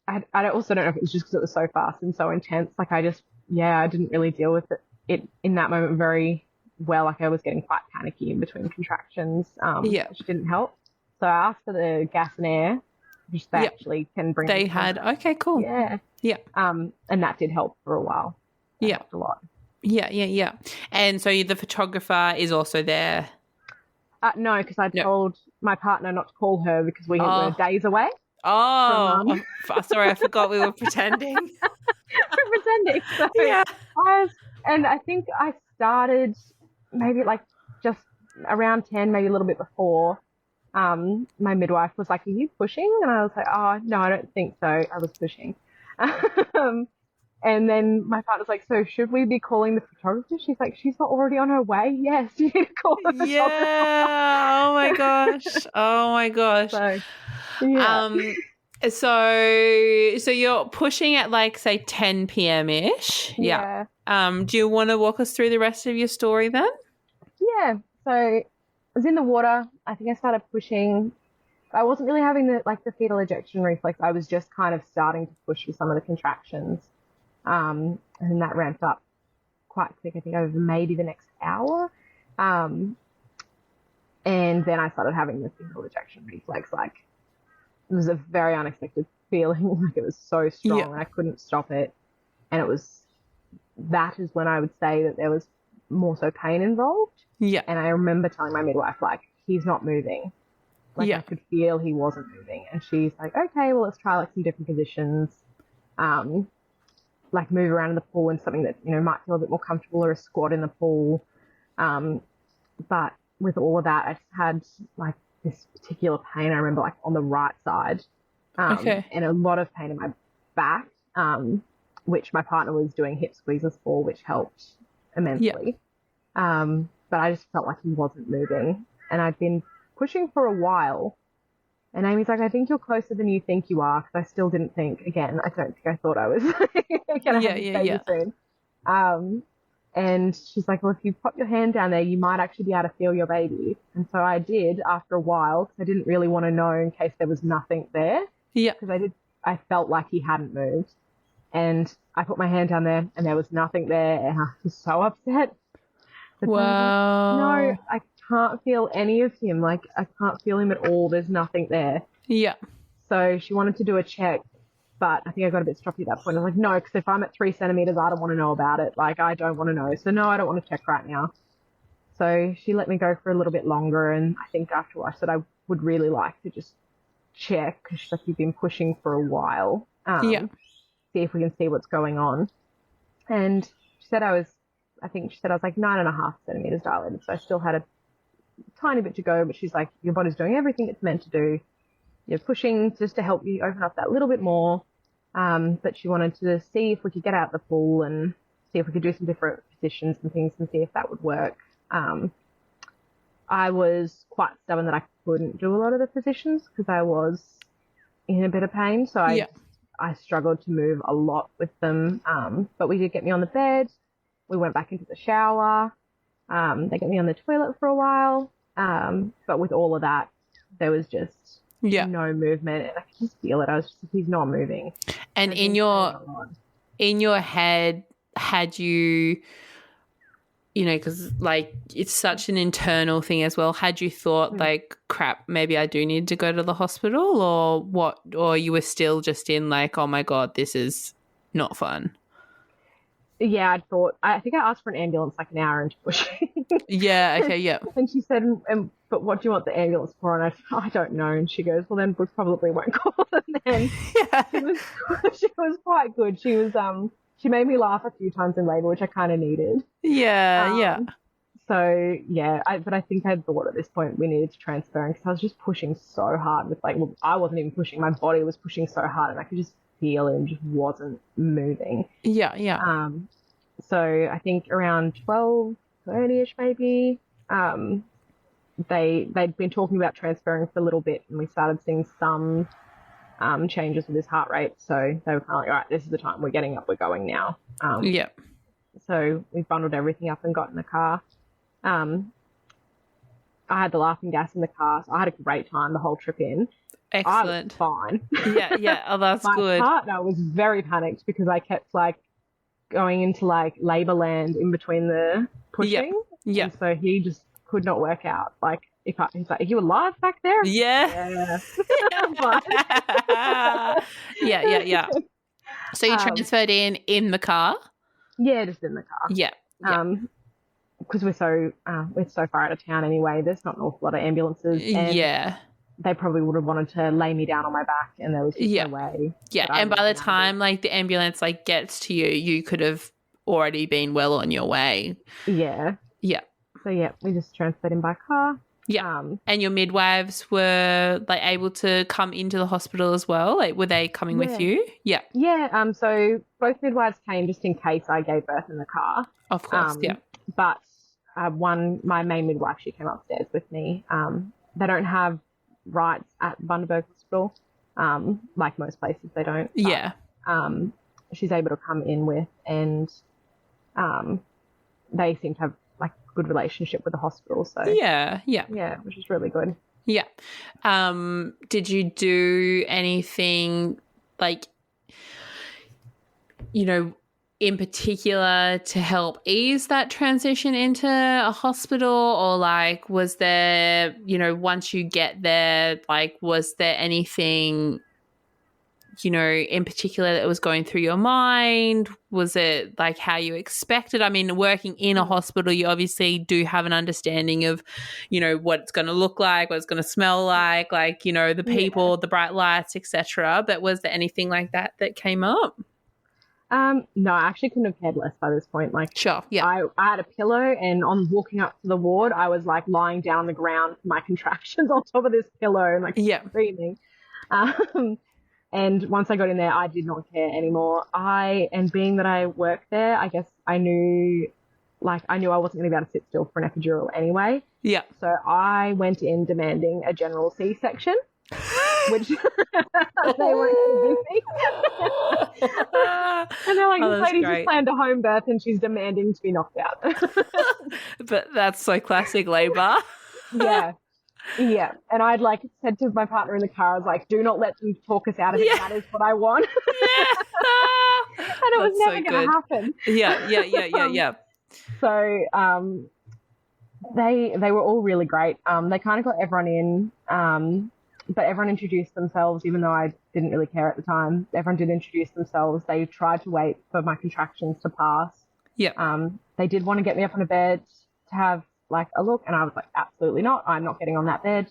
I also don't know if it was just because it was so fast and so intense. Like I didn't really deal with it in that moment very well. Like I was getting quite panicky in between contractions. Which didn't help. So I asked for the gas and air. Which they actually can bring. They had, okay, cool. Yeah. And that did help for a while. That helped a lot. Yeah. And so the photographer is also there? No, because I told my partner not to call her because we were days away. Oh, sorry, I forgot we were pretending. We're pretending. So I think I started maybe like just around 10, maybe a little bit before. My midwife was like, are you pushing? And I was like, oh, no, I don't think so. I was pushing. And then my partner's like, so should we be calling the photographer? She's like, she's not already on her way. Yes, you need to call the photographer. Yeah. Oh my gosh. So, yeah. So you're pushing at like, say, 10 p.m.-ish. Yeah. Do you want to walk us through the rest of your story then? Yeah. So I was in the water. I think I started pushing. I wasn't really having the fetal ejection reflex. I was just kind of starting to push with some of the contractions. And that ramped up quite quick, I think over maybe the next hour. And then I started having the fetal ejection reflex. Like, it was a very unexpected feeling. Like, it was so strong and I couldn't stop it. And that is when I would say that there was more so pain involved. Yeah. And I remember telling my midwife, like, he's not moving. Like, I could feel he wasn't moving. And she's like, okay, well, let's try like some different positions. Like move around in the pool in something that, might feel a bit more comfortable, or a squat in the pool. But with all of that, I just had like this particular pain. I remember like on the right side, and a lot of pain in my back, which my partner was doing hip squeezes for, which helped immensely. But I just felt like he wasn't moving, and I'd been pushing for a while. And Amy's like, I think you're closer than you think you are, because I still didn't think, again, I don't think I thought I was going to have a baby soon. And she's like, well, if you pop your hand down there, you might actually be able to feel your baby. And so I did after a while, because I didn't really want to know in case there was nothing there. Yeah. Because I felt like he hadn't moved. And I put my hand down there and there was nothing there, and I was so upset. Wow. No, I can't feel any of him. Like, I can't feel him at all. There's nothing there. Yeah. So she wanted to do a check, but I think I got a bit stroppy at that point. I was like, no, because if I'm at 3 centimeters, I don't want to know about it. Like, I don't want to know. So no, I don't want to check right now. So she let me go for a little bit longer, and I think after I said I would really like to just check, because she's like, you've been pushing for a while. See if we can see what's going on. And she said I was like 9.5 centimeters dilated. So I still had a tiny bit to go, but she's like, your body's doing everything it's meant to do. You're pushing just to help you open up that little bit more. But she wanted to see if we could get out the pool and see if we could do some different positions and things and see if that would work. I was quite stubborn that I couldn't do a lot of the positions because I was in a bit of pain. So I struggled to move a lot with them. But we did get me on the bed. We went back into the shower. They got me on the toilet for a while. But with all of that, there was just no movement, and I could just feel it. I was just like, he's not moving. And in your head, had you, because like it's such an internal thing as well, had you thought like, crap, maybe I do need to go to the hospital, or what? Or you were still just in like, oh my God, this is not fun? Yeah, I think I asked for an ambulance like an hour into pushing. And she said, but what do you want the ambulance for? And I said, I don't know. And she goes, well, then we probably won't call them then. She was quite good. She was, she made me laugh a few times in labor, which I kind of needed. So, but I think I thought at this point we needed to transfer him, because I was just pushing so hard with I wasn't even pushing. My body was pushing so hard, and I could just feel him just wasn't moving. So I think around 12:30ish maybe, they'd been talking about transferring for a little bit, and we started seeing some changes with his heart rate. So they were kind of like, all right, this is the time, we're getting up, we're going now. So we bundled everything up and got in the car. I had the laughing gas in the car, so I had a great time the whole trip in. Excellent. I was fine. Oh, that's good. My partner was very panicked because I kept going into labor land in between the pushing. And so he just could not work out. He's like, are you alive back there? Yeah. So you transferred in the car? Yeah, just in the car. Because we're so far out of town anyway. There's not an awful lot of ambulances. And they probably would have wanted to lay me down on my back, and there was just no way. And by the time the ambulance gets to you, you could have already been well on your way. So we just transferred him by car. And your midwives were able to come into the hospital as well? Were they coming with you? So both midwives came just in case I gave birth in the car. Of course. But my main midwife, she came upstairs with me. They don't have rights at Bundaberg Hospital. like most places they don't. Yeah. But, she's able to come in with, and they seem to have like a good relationship with the hospital. So yeah, which is really good. Yeah. Did you do anything like, you know, in particular to help ease that transition into a hospital, or like was there, you know, once you get there, like was there anything, you know, in particular that was going through your mind? Was it like how you expected? I mean, working in a hospital, you obviously do have an understanding of, you know, what it's going to look like, what it's going to smell like, you know, the people, the bright lights, etc. But was there anything like that that came up? No, I actually couldn't have cared less by this point. Like, sure, yeah. I had a pillow, and on walking up to the ward, I was like lying down on the ground for my contractions on top of this pillow and like screaming. And once I got in there, I did not care anymore. And being that I worked there, I guess I knew I wasn't going to be able to sit still for an epidural anyway. Yeah. So I went in demanding a general C-section, which they weren't going to give me. And they're like, this lady just planned a home birth and she's demanding to be knocked out. But that's so classic labour. Yeah. Yeah. And I'd like said to my partner in the car, I was like, do not let them talk us out of it. That is what I want. And it was never going to happen. Yeah. So they were all really great. They kind of got everyone in, but everyone introduced themselves, even though I didn't really care at the time. Everyone did introduce themselves. They tried to wait for my contractions to pass. Yeah. They did want to get me up on a bed to have like a look, and I was like, absolutely not. I'm not getting on that bed.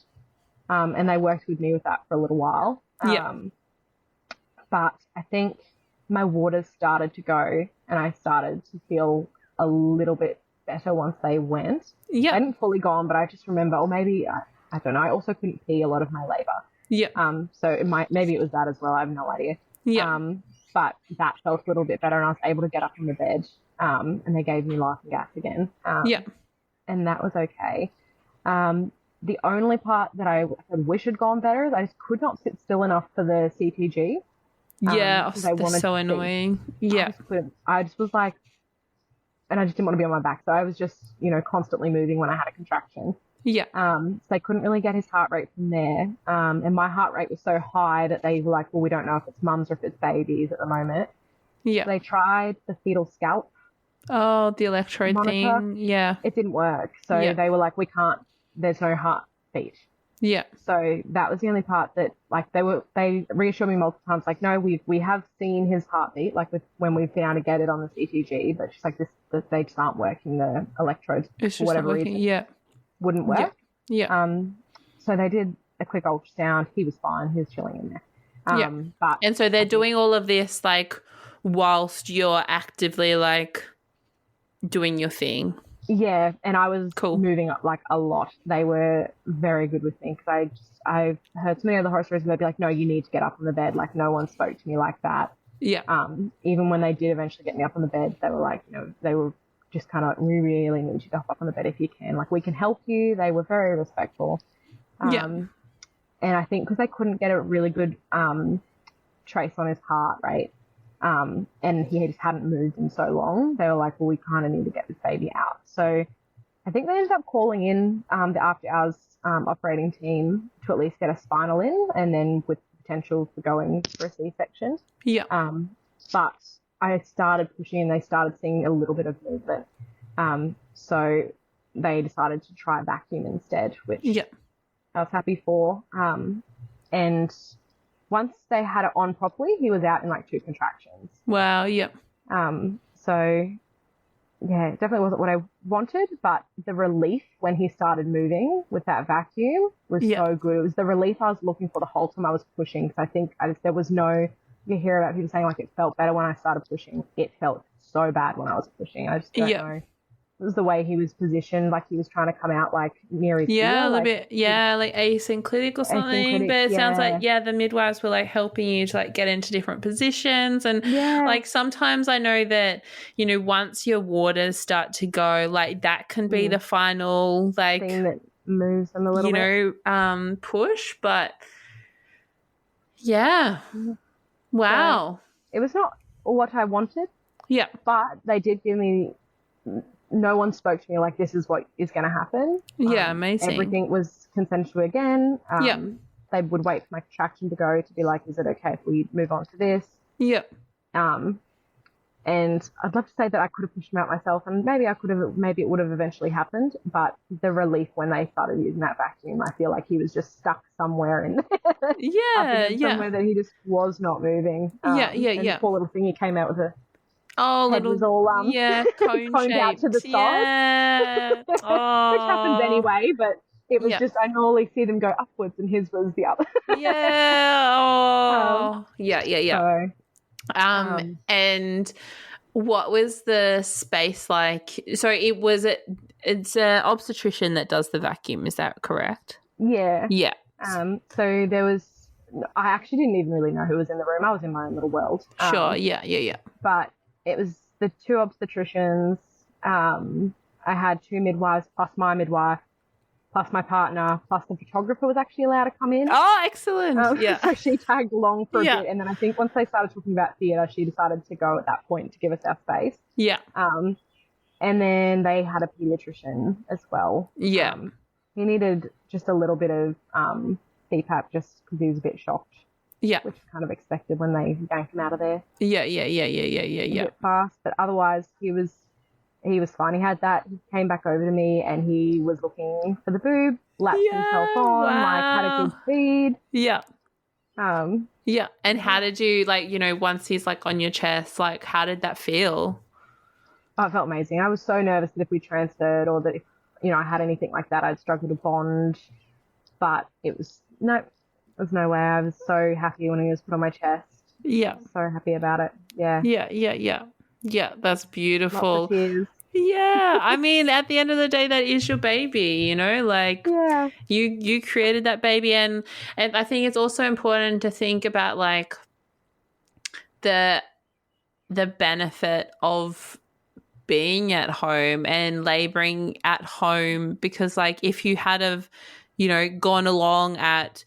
And they worked with me with that for a little while. But I think my waters started to go, and I started to feel a little bit better once they went. Yeah. I hadn't fully gone, but I just remember, or maybe, I don't know, I also couldn't pee a lot of my labor. Yeah. So maybe it was that as well. I have no idea. Yeah. But that felt a little bit better, and I was able to get up on the bed. And they gave me life and gas again. And that was okay. The only part that I wish had gone better is I just could not sit still enough for the CTG. That's so annoying. Yeah. I just was like, and I just didn't want to be on my back. So I was just, you know, constantly moving when I had a contraction. Yeah. So they couldn't really get his heart rate from there. And my heart rate was so high that they were like, well, we don't know if it's mums or if it's babies at the moment. Yeah. So they tried the fetal scalp. Oh, the electrode monitor. thing. Yeah. It didn't work. So they were like, we can't, there's no heartbeat. Yeah. So that was the only part that like they reassured me multiple times, like, no, we have seen his heartbeat, like when we've been able to get it on the CTG, but just like they just aren't working, the electrodes for whatever reason. Yeah. Wouldn't work. Yeah. So they did a quick ultrasound. He was fine. He was chilling in there. And so they're doing all of this like whilst you're actively like doing your thing. Yeah, and I was moving up like a lot. They were very good with me because I've heard so many other horror stories where they'd be like, no, you need to get up on the bed. Like no one spoke to me like that. Yeah. Even when they did eventually get me up on the bed, they were like, you know, they were just kind of, we really need you to hop up on the bed if you can. Like we can help you. They were very respectful. And I think because they couldn't get a really good trace on his heart rate, and he just hadn't moved in so long, they were like, well, we kind of need to get this baby out. So I think they ended up calling in the after hours operating team to at least get a spinal in, and then with potential for going for a C-section. Yeah. But I started pushing and they started seeing a little bit of movement. So they decided to try vacuum instead, which I was happy for. And once they had it on properly, he was out in like 2 contractions. Wow, yep. So, yeah, it definitely wasn't what I wanted, but the relief when he started moving with that vacuum was so good. It was the relief I was looking for the whole time I was pushing, because I think there was no, you hear about people saying like it felt better when I started pushing. It felt so bad when I was pushing. I just don't know. It was the way he was positioned, like he was trying to come out like near his ear, a little bit, like asynclitic or something. But it sounds like, the midwives were like helping you to like get into different positions. And like sometimes I know that, you know, once your waters start to go, like that can be the final like thing that moves them a little bit. Push. But Yeah. Wow. So it was not what I wanted. Yeah. But they did give me, no one spoke to me like, this is what is going to happen. Yeah, amazing. Everything was consensual again. Yeah. They would wait for my contraction to go to be like, is it okay if we move on to this? Yeah. And I'd love to say that I could have pushed them out myself, and maybe it would have eventually happened, but the relief when they started using that vacuum, I feel like he was just stuck somewhere in there. Yeah, somewhere that he just was not moving. Yeah. And the poor little thing, he came out with a head little, was all cone out to the side. Which happens anyway, but it was just, I normally see them go upwards and his was the other. And what was the space like? So it's an obstetrician that does the vacuum, is that correct? Yeah. Yeah. So I actually didn't even really know who was in the room. I was in my own little world. Sure. Yeah. But it was the two obstetricians. I had two midwives plus my midwife, plus my partner, plus the photographer was actually allowed to come in. Oh, excellent. So she tagged along for a bit. And then I think once they started talking about theatre, she decided to go at that point to give us our space. Yeah. And then they had a paediatrician as well. Yeah. He needed just a little bit of CPAP just because he was a bit shocked. Yeah. Which I kind of expected when they yanked him out of there. Yeah. A bit fast, but otherwise he was fine. He had that. He came back over to me and he was looking for the boob, lapped himself on, had a good feed. Yeah. Yeah. And how did you, once he's on your chest, how did that feel? Oh, it felt amazing. I was so nervous that if we transferred or that if, I had anything like that, I'd struggle to bond. But there was no way. I was so happy when he was put on my chest. Yeah. So happy about it. Yeah. Yeah, that's beautiful. Lots of tears. Yeah, I mean, at the end of the day, that is your baby, you created that baby, and I think it's also important to think about the benefit of being at home and laboring at home, because if you had have gone along at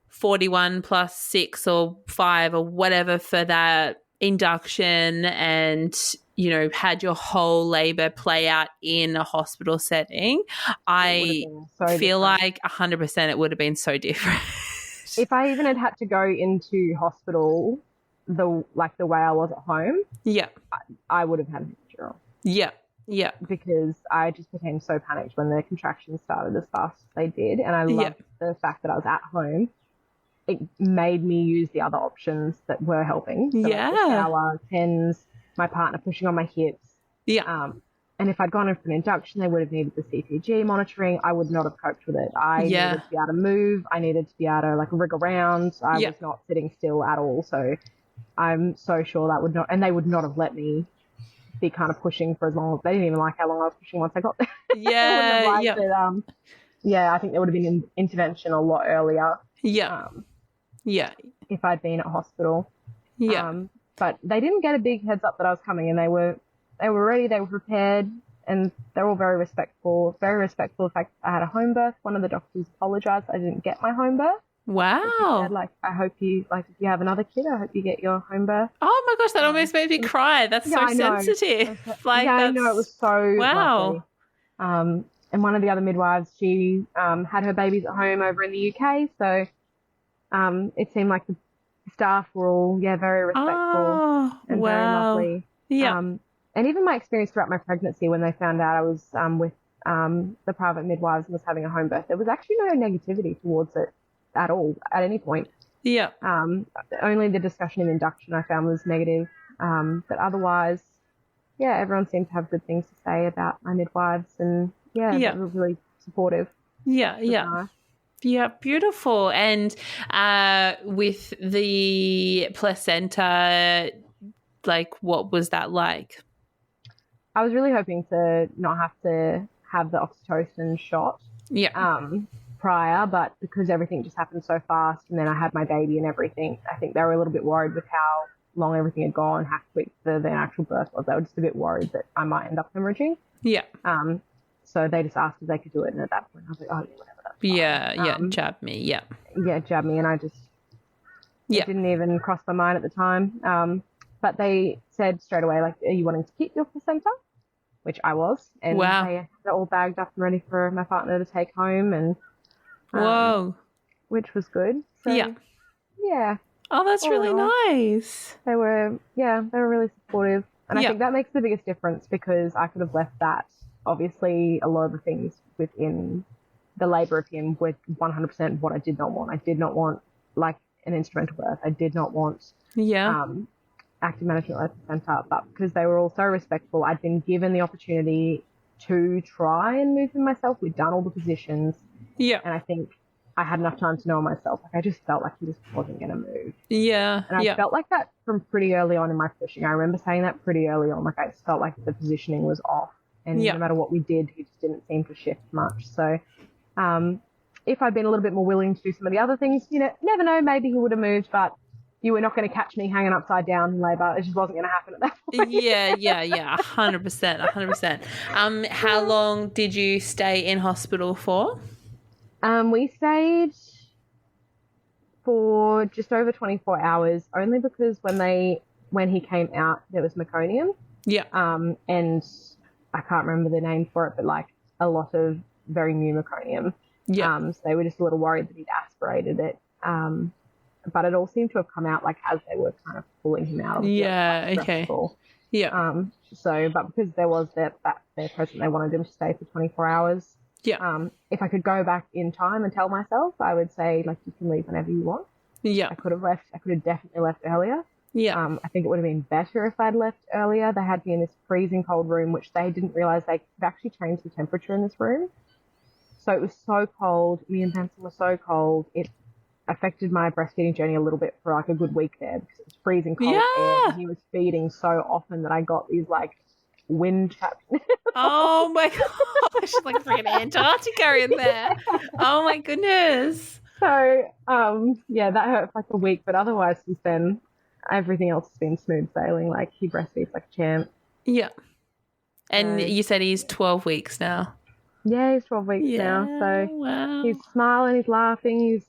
41 plus 6 or 5 or whatever for that induction and had your whole labor play out in a hospital setting, I feel like 100% it would have been so different. If I even had to go into hospital the way I was at home, I would have had an epidural. Yeah. Because I just became so panicked when the contractions started as fast as they did, and I loved the fact that I was at home. It made me use the other options that were helping. So the shower, pens, my partner pushing on my hips. Yeah. And if I'd gone in for an induction, they would have needed the CPG monitoring. I would not have coped with it. I needed to be able to move. I needed to be able to rig around. I was not sitting still at all. So I'm so sure that would not, and they would not have let me be kind of pushing for as long as, they didn't even like how long I was pushing once I got there. Yeah. I think there would have been an intervention a lot earlier. If I'd been at hospital. But they didn't get a big heads up that I was coming, and they were ready, they were prepared, and they're all very respectful of the fact I had a home birth. One of the doctors apologized I didn't get my home birth. Wow. Said, I hope you, if you have another kid, I hope you get your home birth. Oh my gosh, that almost made me cry. That's so sensitive. I know, it was so wow. Lovely. And one of the other midwives, she had her babies at home over in the UK, so it seemed like the staff were all very respectful and very lovely. And even my experience throughout my pregnancy, when they found out I was with the private midwives and was having a home birth, there was actually no negativity towards it at all at any point. Only the discussion of induction I found was negative, but otherwise everyone seemed to have good things to say about my midwives, and they were really supportive. Yeah, beautiful. And with the placenta, what was that like? I was really hoping to not have to have the oxytocin shot prior, but because everything just happened so fast, and then I had my baby and everything, I think they were a little bit worried with how long everything had gone, how quick the actual birth was. They were just a bit worried that I might end up hemorrhaging. So they just asked if they could do it, and at that point I was like, oh, yeah, whatever. That's fine. Jab me. Jab me, and Yeah. It didn't even cross my mind at the time. But they said straight away, like, are you wanting to keep your placenta? Which I was. And Wow. they had it all bagged up and ready for my partner to take home, and Whoa. which was good. So, yeah. Oh, that's really nice. They were really supportive. And I think that makes the biggest difference, because I could have left that. Obviously, a lot of the things within the labour of him were 100% what I did not want. I did not want, like, an instrumental birth. I did not want active management of the placenta. But because they were all so respectful, I'd been given the opportunity to try and move him myself. We'd done all the positions. Yeah. And I think I had enough time to know myself. Like, I just felt like he just wasn't going to move. Yeah. And I felt like that from pretty early on in my pushing. I remember saying that pretty early on. Like, I just felt like the positioning was off. And no matter what we did, he just didn't seem to shift much. So if I'd been a little bit more willing to do some of the other things, you know, never know, maybe he would have moved, but you were not going to catch me hanging upside down in labour. It just wasn't going to happen at that point. Yeah, 100%. How long did you stay in hospital for? We stayed for just over 24 hours, only because when he came out, there was meconium. Yeah. And I can't remember the name for it, but like a lot of very new meconium. Yeah. So they were just a little worried that he'd aspirated it. But it all seemed to have come out like as they were kind of pulling him out. Yeah. Okay. Yeah. But because there was that there present, they wanted him to stay for 24 hours. Yeah. If I could go back in time and tell myself, I would say, like, you can leave whenever you want. Yeah. I could have definitely left earlier. Yeah. I think it would have been better if I'd left earlier. They had me in this freezing cold room, which they didn't realize they've actually changed the temperature in this room. So it was so cold. Me and Benson were so cold. It affected my breastfeeding journey a little bit for like a good week there, because it was freezing cold air. And he was feeding so often that I got these like wind chaps. Oh my gosh, like freaking Antarctica in there. Oh my goodness. So that hurt for like a week, but otherwise since then everything else has been smooth sailing. Like, he breastfeeds like a champ. Yeah. And you said he's 12 weeks now. Yeah, he's 12 weeks now. So he's smiling, he's laughing, he's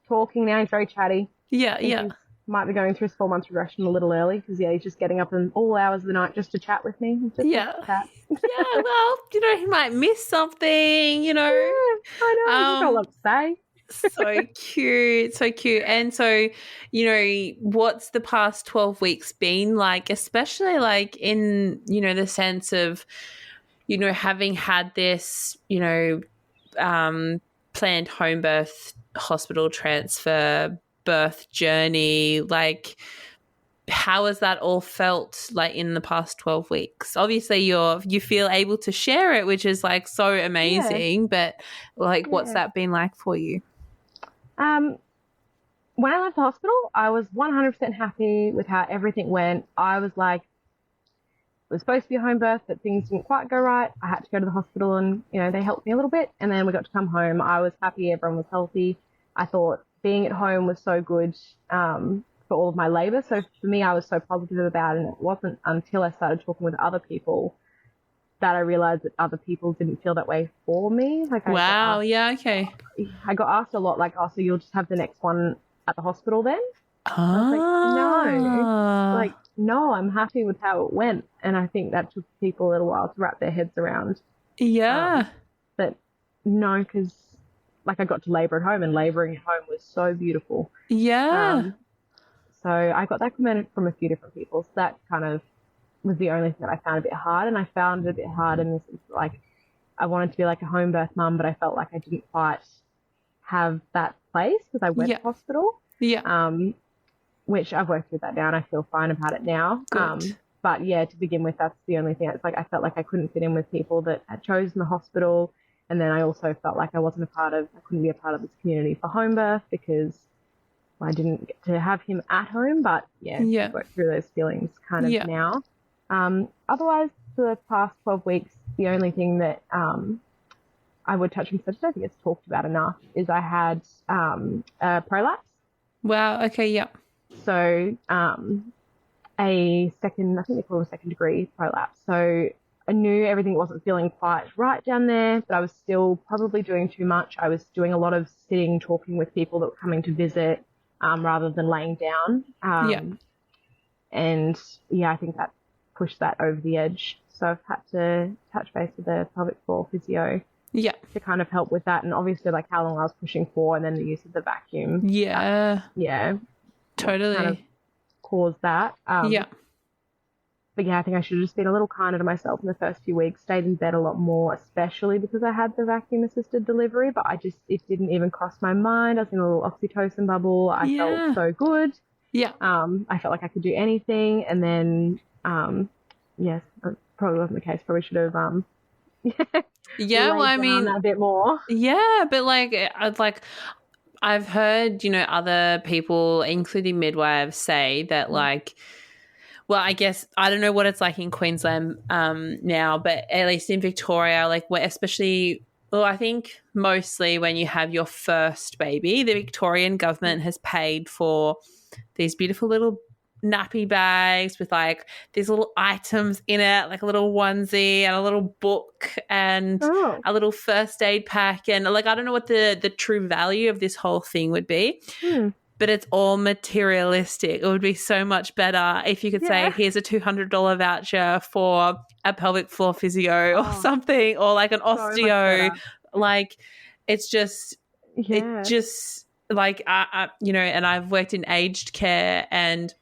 talking now, he's very chatty. Yeah. He might be going through his 4-month regression a little early, because he's just getting up in all hours of the night just to chat with me. Just chat. Yeah, well, you know, he might miss something, you know. Yeah, I know, he's got a lot to say. So cute. And so, you know, what's the past 12 weeks been like, especially like in, you know, the sense of, you know, having had this, you know, planned home birth, hospital transfer, birth journey, like, how has that all felt like in the past 12 weeks? Obviously you feel able to share it, which is like so amazing, but like, what's that been like for you? When I left the hospital, I was 100% happy with how everything went. I was like, it was supposed to be a home birth, but things didn't quite go right. I had to go to the hospital and, you know, they helped me a little bit. And then we got to come home. I was happy. Everyone was healthy. I thought being at home was so good for all of my labour. So for me, I was so positive about it. And it wasn't until I started talking with other people that I realised that other people didn't feel that way for me. Like, I got asked a lot, like, oh, so you'll just have the next one at the hospital then? I was like, no, I'm happy with how it went. And I think that took people a little while to wrap their heads around. Yeah. But no, because like, I got to labour at home, and labouring at home was so beautiful. Yeah. So I got that comment from a few different people. So that kind of was the only thing that I found a bit hard. And I found it a bit hard in the sense that, like, I wanted to be like a home birth mum, but I felt like I didn't quite have that place because I went to hospital. Yeah. Which I've worked with that now, and I feel fine about it now. But yeah, to begin with, that's the only thing. It's like I felt like I couldn't fit in with people that had chosen the hospital, and then I also felt like I couldn't be a part of this community for home birth because I didn't get to have him at home. But yeah. Worked through those feelings kind of now. Otherwise, for the past 12 weeks, the only thing that I would touch on, because I don't think it's talked about enough, is I had a prolapse. Wow. Okay. Yeah. So I think they call it a second degree prolapse. So I knew everything wasn't feeling quite right down there, but I was still probably doing too much. I was doing a lot of sitting, talking with people that were coming to visit. rather than laying down. And I think that pushed that over the edge. So I've had to touch base with the pelvic floor physio to kind of help with that. And obviously like how long I was pushing for, and then the use of the vacuum. Totally. Kind of caused that. But I think I should have just been a little kinder to myself in the first few weeks, stayed in bed a lot more, especially because I had the vacuum assisted delivery, but it didn't even cross my mind. I was in a little oxytocin bubble. I felt so good. I felt like I could do anything. And then, yes, that probably wasn't the case. Probably should have, well, I mean, a bit more. Yeah. But I've heard, other people, including midwives, say that well, I guess I don't know what it's like in Queensland now, but at least in Victoria, especially, well, I think mostly when you have your first baby, the Victorian government has paid for these beautiful little nappy bags with these little items in it, like a little onesie and a little book and a little first aid pack. And I don't know what the true value of this whole thing would be. But it's all materialistic. It would be so much better if you could say, here's a $200 voucher for a pelvic floor physio or something, or an osteo. It's just, it just I and I've worked in aged care, and,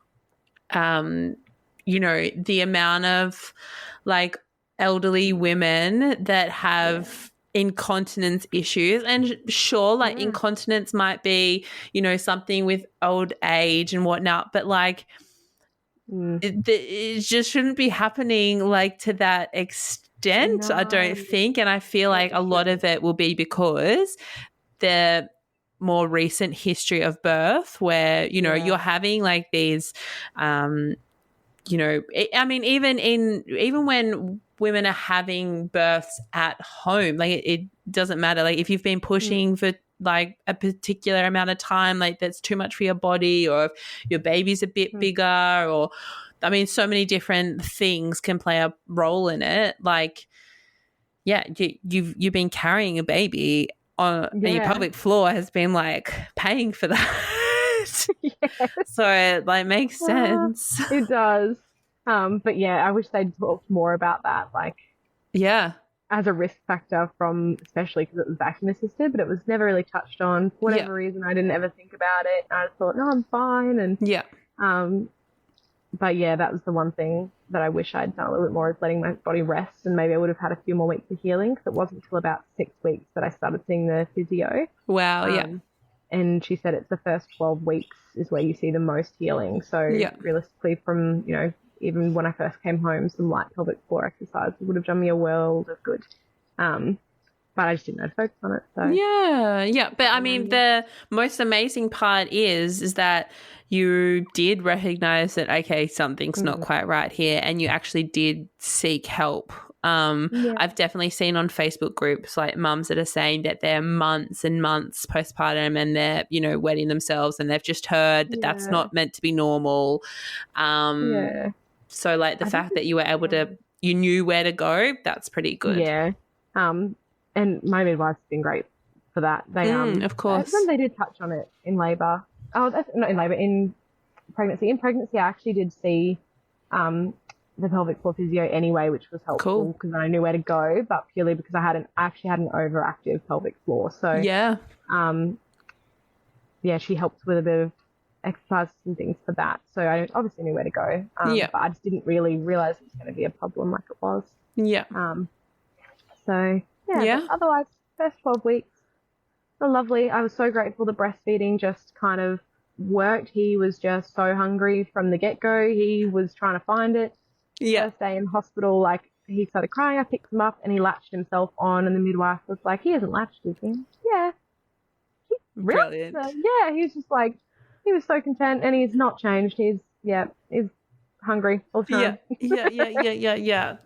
the amount of elderly women that have incontinence issues, and sure, incontinence might be, something with old age and whatnot, but it just shouldn't be happening to that extent. No. I don't think, and I feel like a lot of it will be because the more recent history of birth, where you're having these I mean, even when women are having births at home, it doesn't matter. If you've been pushing for a particular amount of time, that's too much for your body, or if your baby's a bit bigger, or I mean, so many different things can play a role in it. You've been carrying a baby and your pelvic floor has been paying for that. So it makes sense. It does. But I wish they'd talked more about that, as a risk factor, especially because it was vacuum assisted, but it was never really touched on for whatever reason. I didn't ever think about it. I just thought, no, I'm fine. And but that was the one thing that I wish I'd done a little bit more, is letting my body rest, and maybe I would have had a few more weeks of healing, because it wasn't until about 6 weeks that I started seeing the physio. Wow. And she said it's the first 12 weeks is where you see the most healing. So realistically, from even when I first came home, some light pelvic floor exercise would have done me a world of good. But I just didn't know to focus on it. So But I mean, the most amazing part is that you did recognize that, okay, something's not quite right here, and you actually did seek help. I've definitely seen on Facebook groups mums that are saying that they're months and months postpartum, and they're wetting themselves, and they've just heard that that's not meant to be normal. So the fact that you were able to, you knew where to go, that's pretty good. And my midwife's been great for that. They of course, they did touch on it in labour. Oh, that's not in labour, in pregnancy. In pregnancy, I actually did see the pelvic floor physio anyway, which was helpful because I knew where to go, but purely because I actually had an overactive pelvic floor. So she helped with a bit of exercises and things for that. So I obviously knew where to go. But I just didn't really realise it was going to be a problem like it was. But otherwise, first 12 weeks were lovely. I was so grateful the breastfeeding just kind of worked. He was just so hungry from the get-go. He was trying to find it. First day in hospital, he started crying. I picked him up and he latched himself on, and the midwife was like, he hasn't latched, is he? Yeah. Brilliant. He was just he was so content, and he's not changed. He's hungry all the time. Yeah.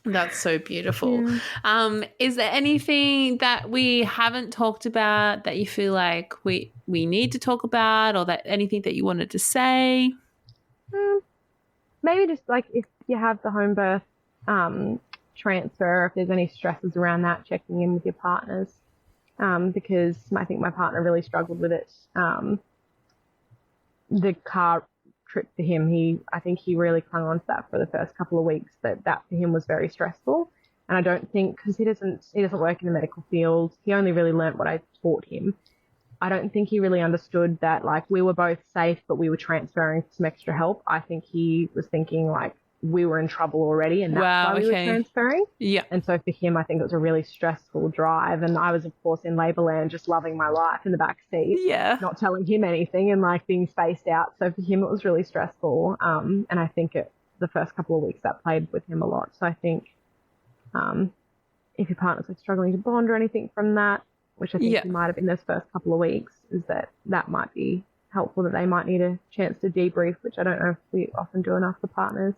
That's so beautiful. Is there anything that we haven't talked about that you feel like we need to talk about, or that anything that you wanted to say? Maybe just if you have the home birth transfer, if there's any stresses around that, checking in with your partners, because I think my partner really struggled with it. the car trip for him, I think he really clung on to that for the first couple of weeks, that for him was very stressful. And I don't think, because he doesn't work in the medical field, he only really learnt what I taught him. I don't think he really understood that, like, we were both safe, but we were transferring some extra help. I think he was thinking, like, we were in trouble already, and that's why we were transferring. Yeah. And so for him, I think it was a really stressful drive. And I was, of course, in labour land, just loving my life in the back seat. Yeah. Not telling him anything and, like, being spaced out. So for him, it was really stressful. And I think the first couple of weeks that played with him a lot. So I think if your partner's like struggling to bond or anything from that, which I think he might have in those first couple of weeks, is that might be helpful, that they might need a chance to debrief, which I don't know if we often do enough for partners.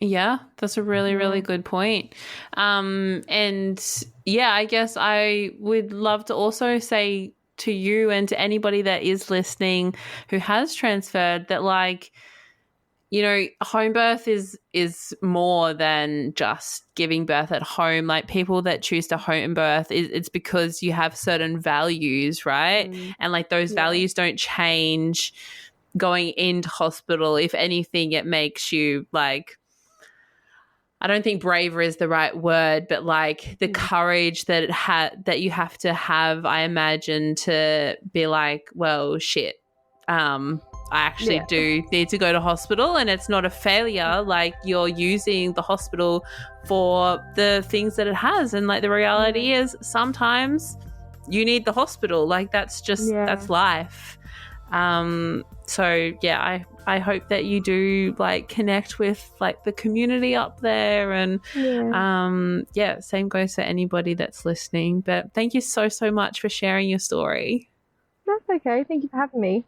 Yeah, that's a really, really good point. And yeah, I guess I would love to also say to you and to anybody that is listening who has transferred that, like, you know, home birth is more than just giving birth at home. Like, people that choose to home birth, it's because you have certain values, right? And like those values don't change going into hospital. If anything, it makes you, like, I don't think bravery is the right word, but like the courage that that you have to have, I imagine, to be like, well, shit, I actually do need to go to hospital, and it's not a failure. Like, you're using the hospital for the things that it has. And like the reality is sometimes you need the hospital. Like, that's just, that's life. So yeah, I hope that you do, like, connect with, like, the community up there, and same goes for anybody that's listening. But thank you so much for sharing your story. That's okay. Thank you for having me.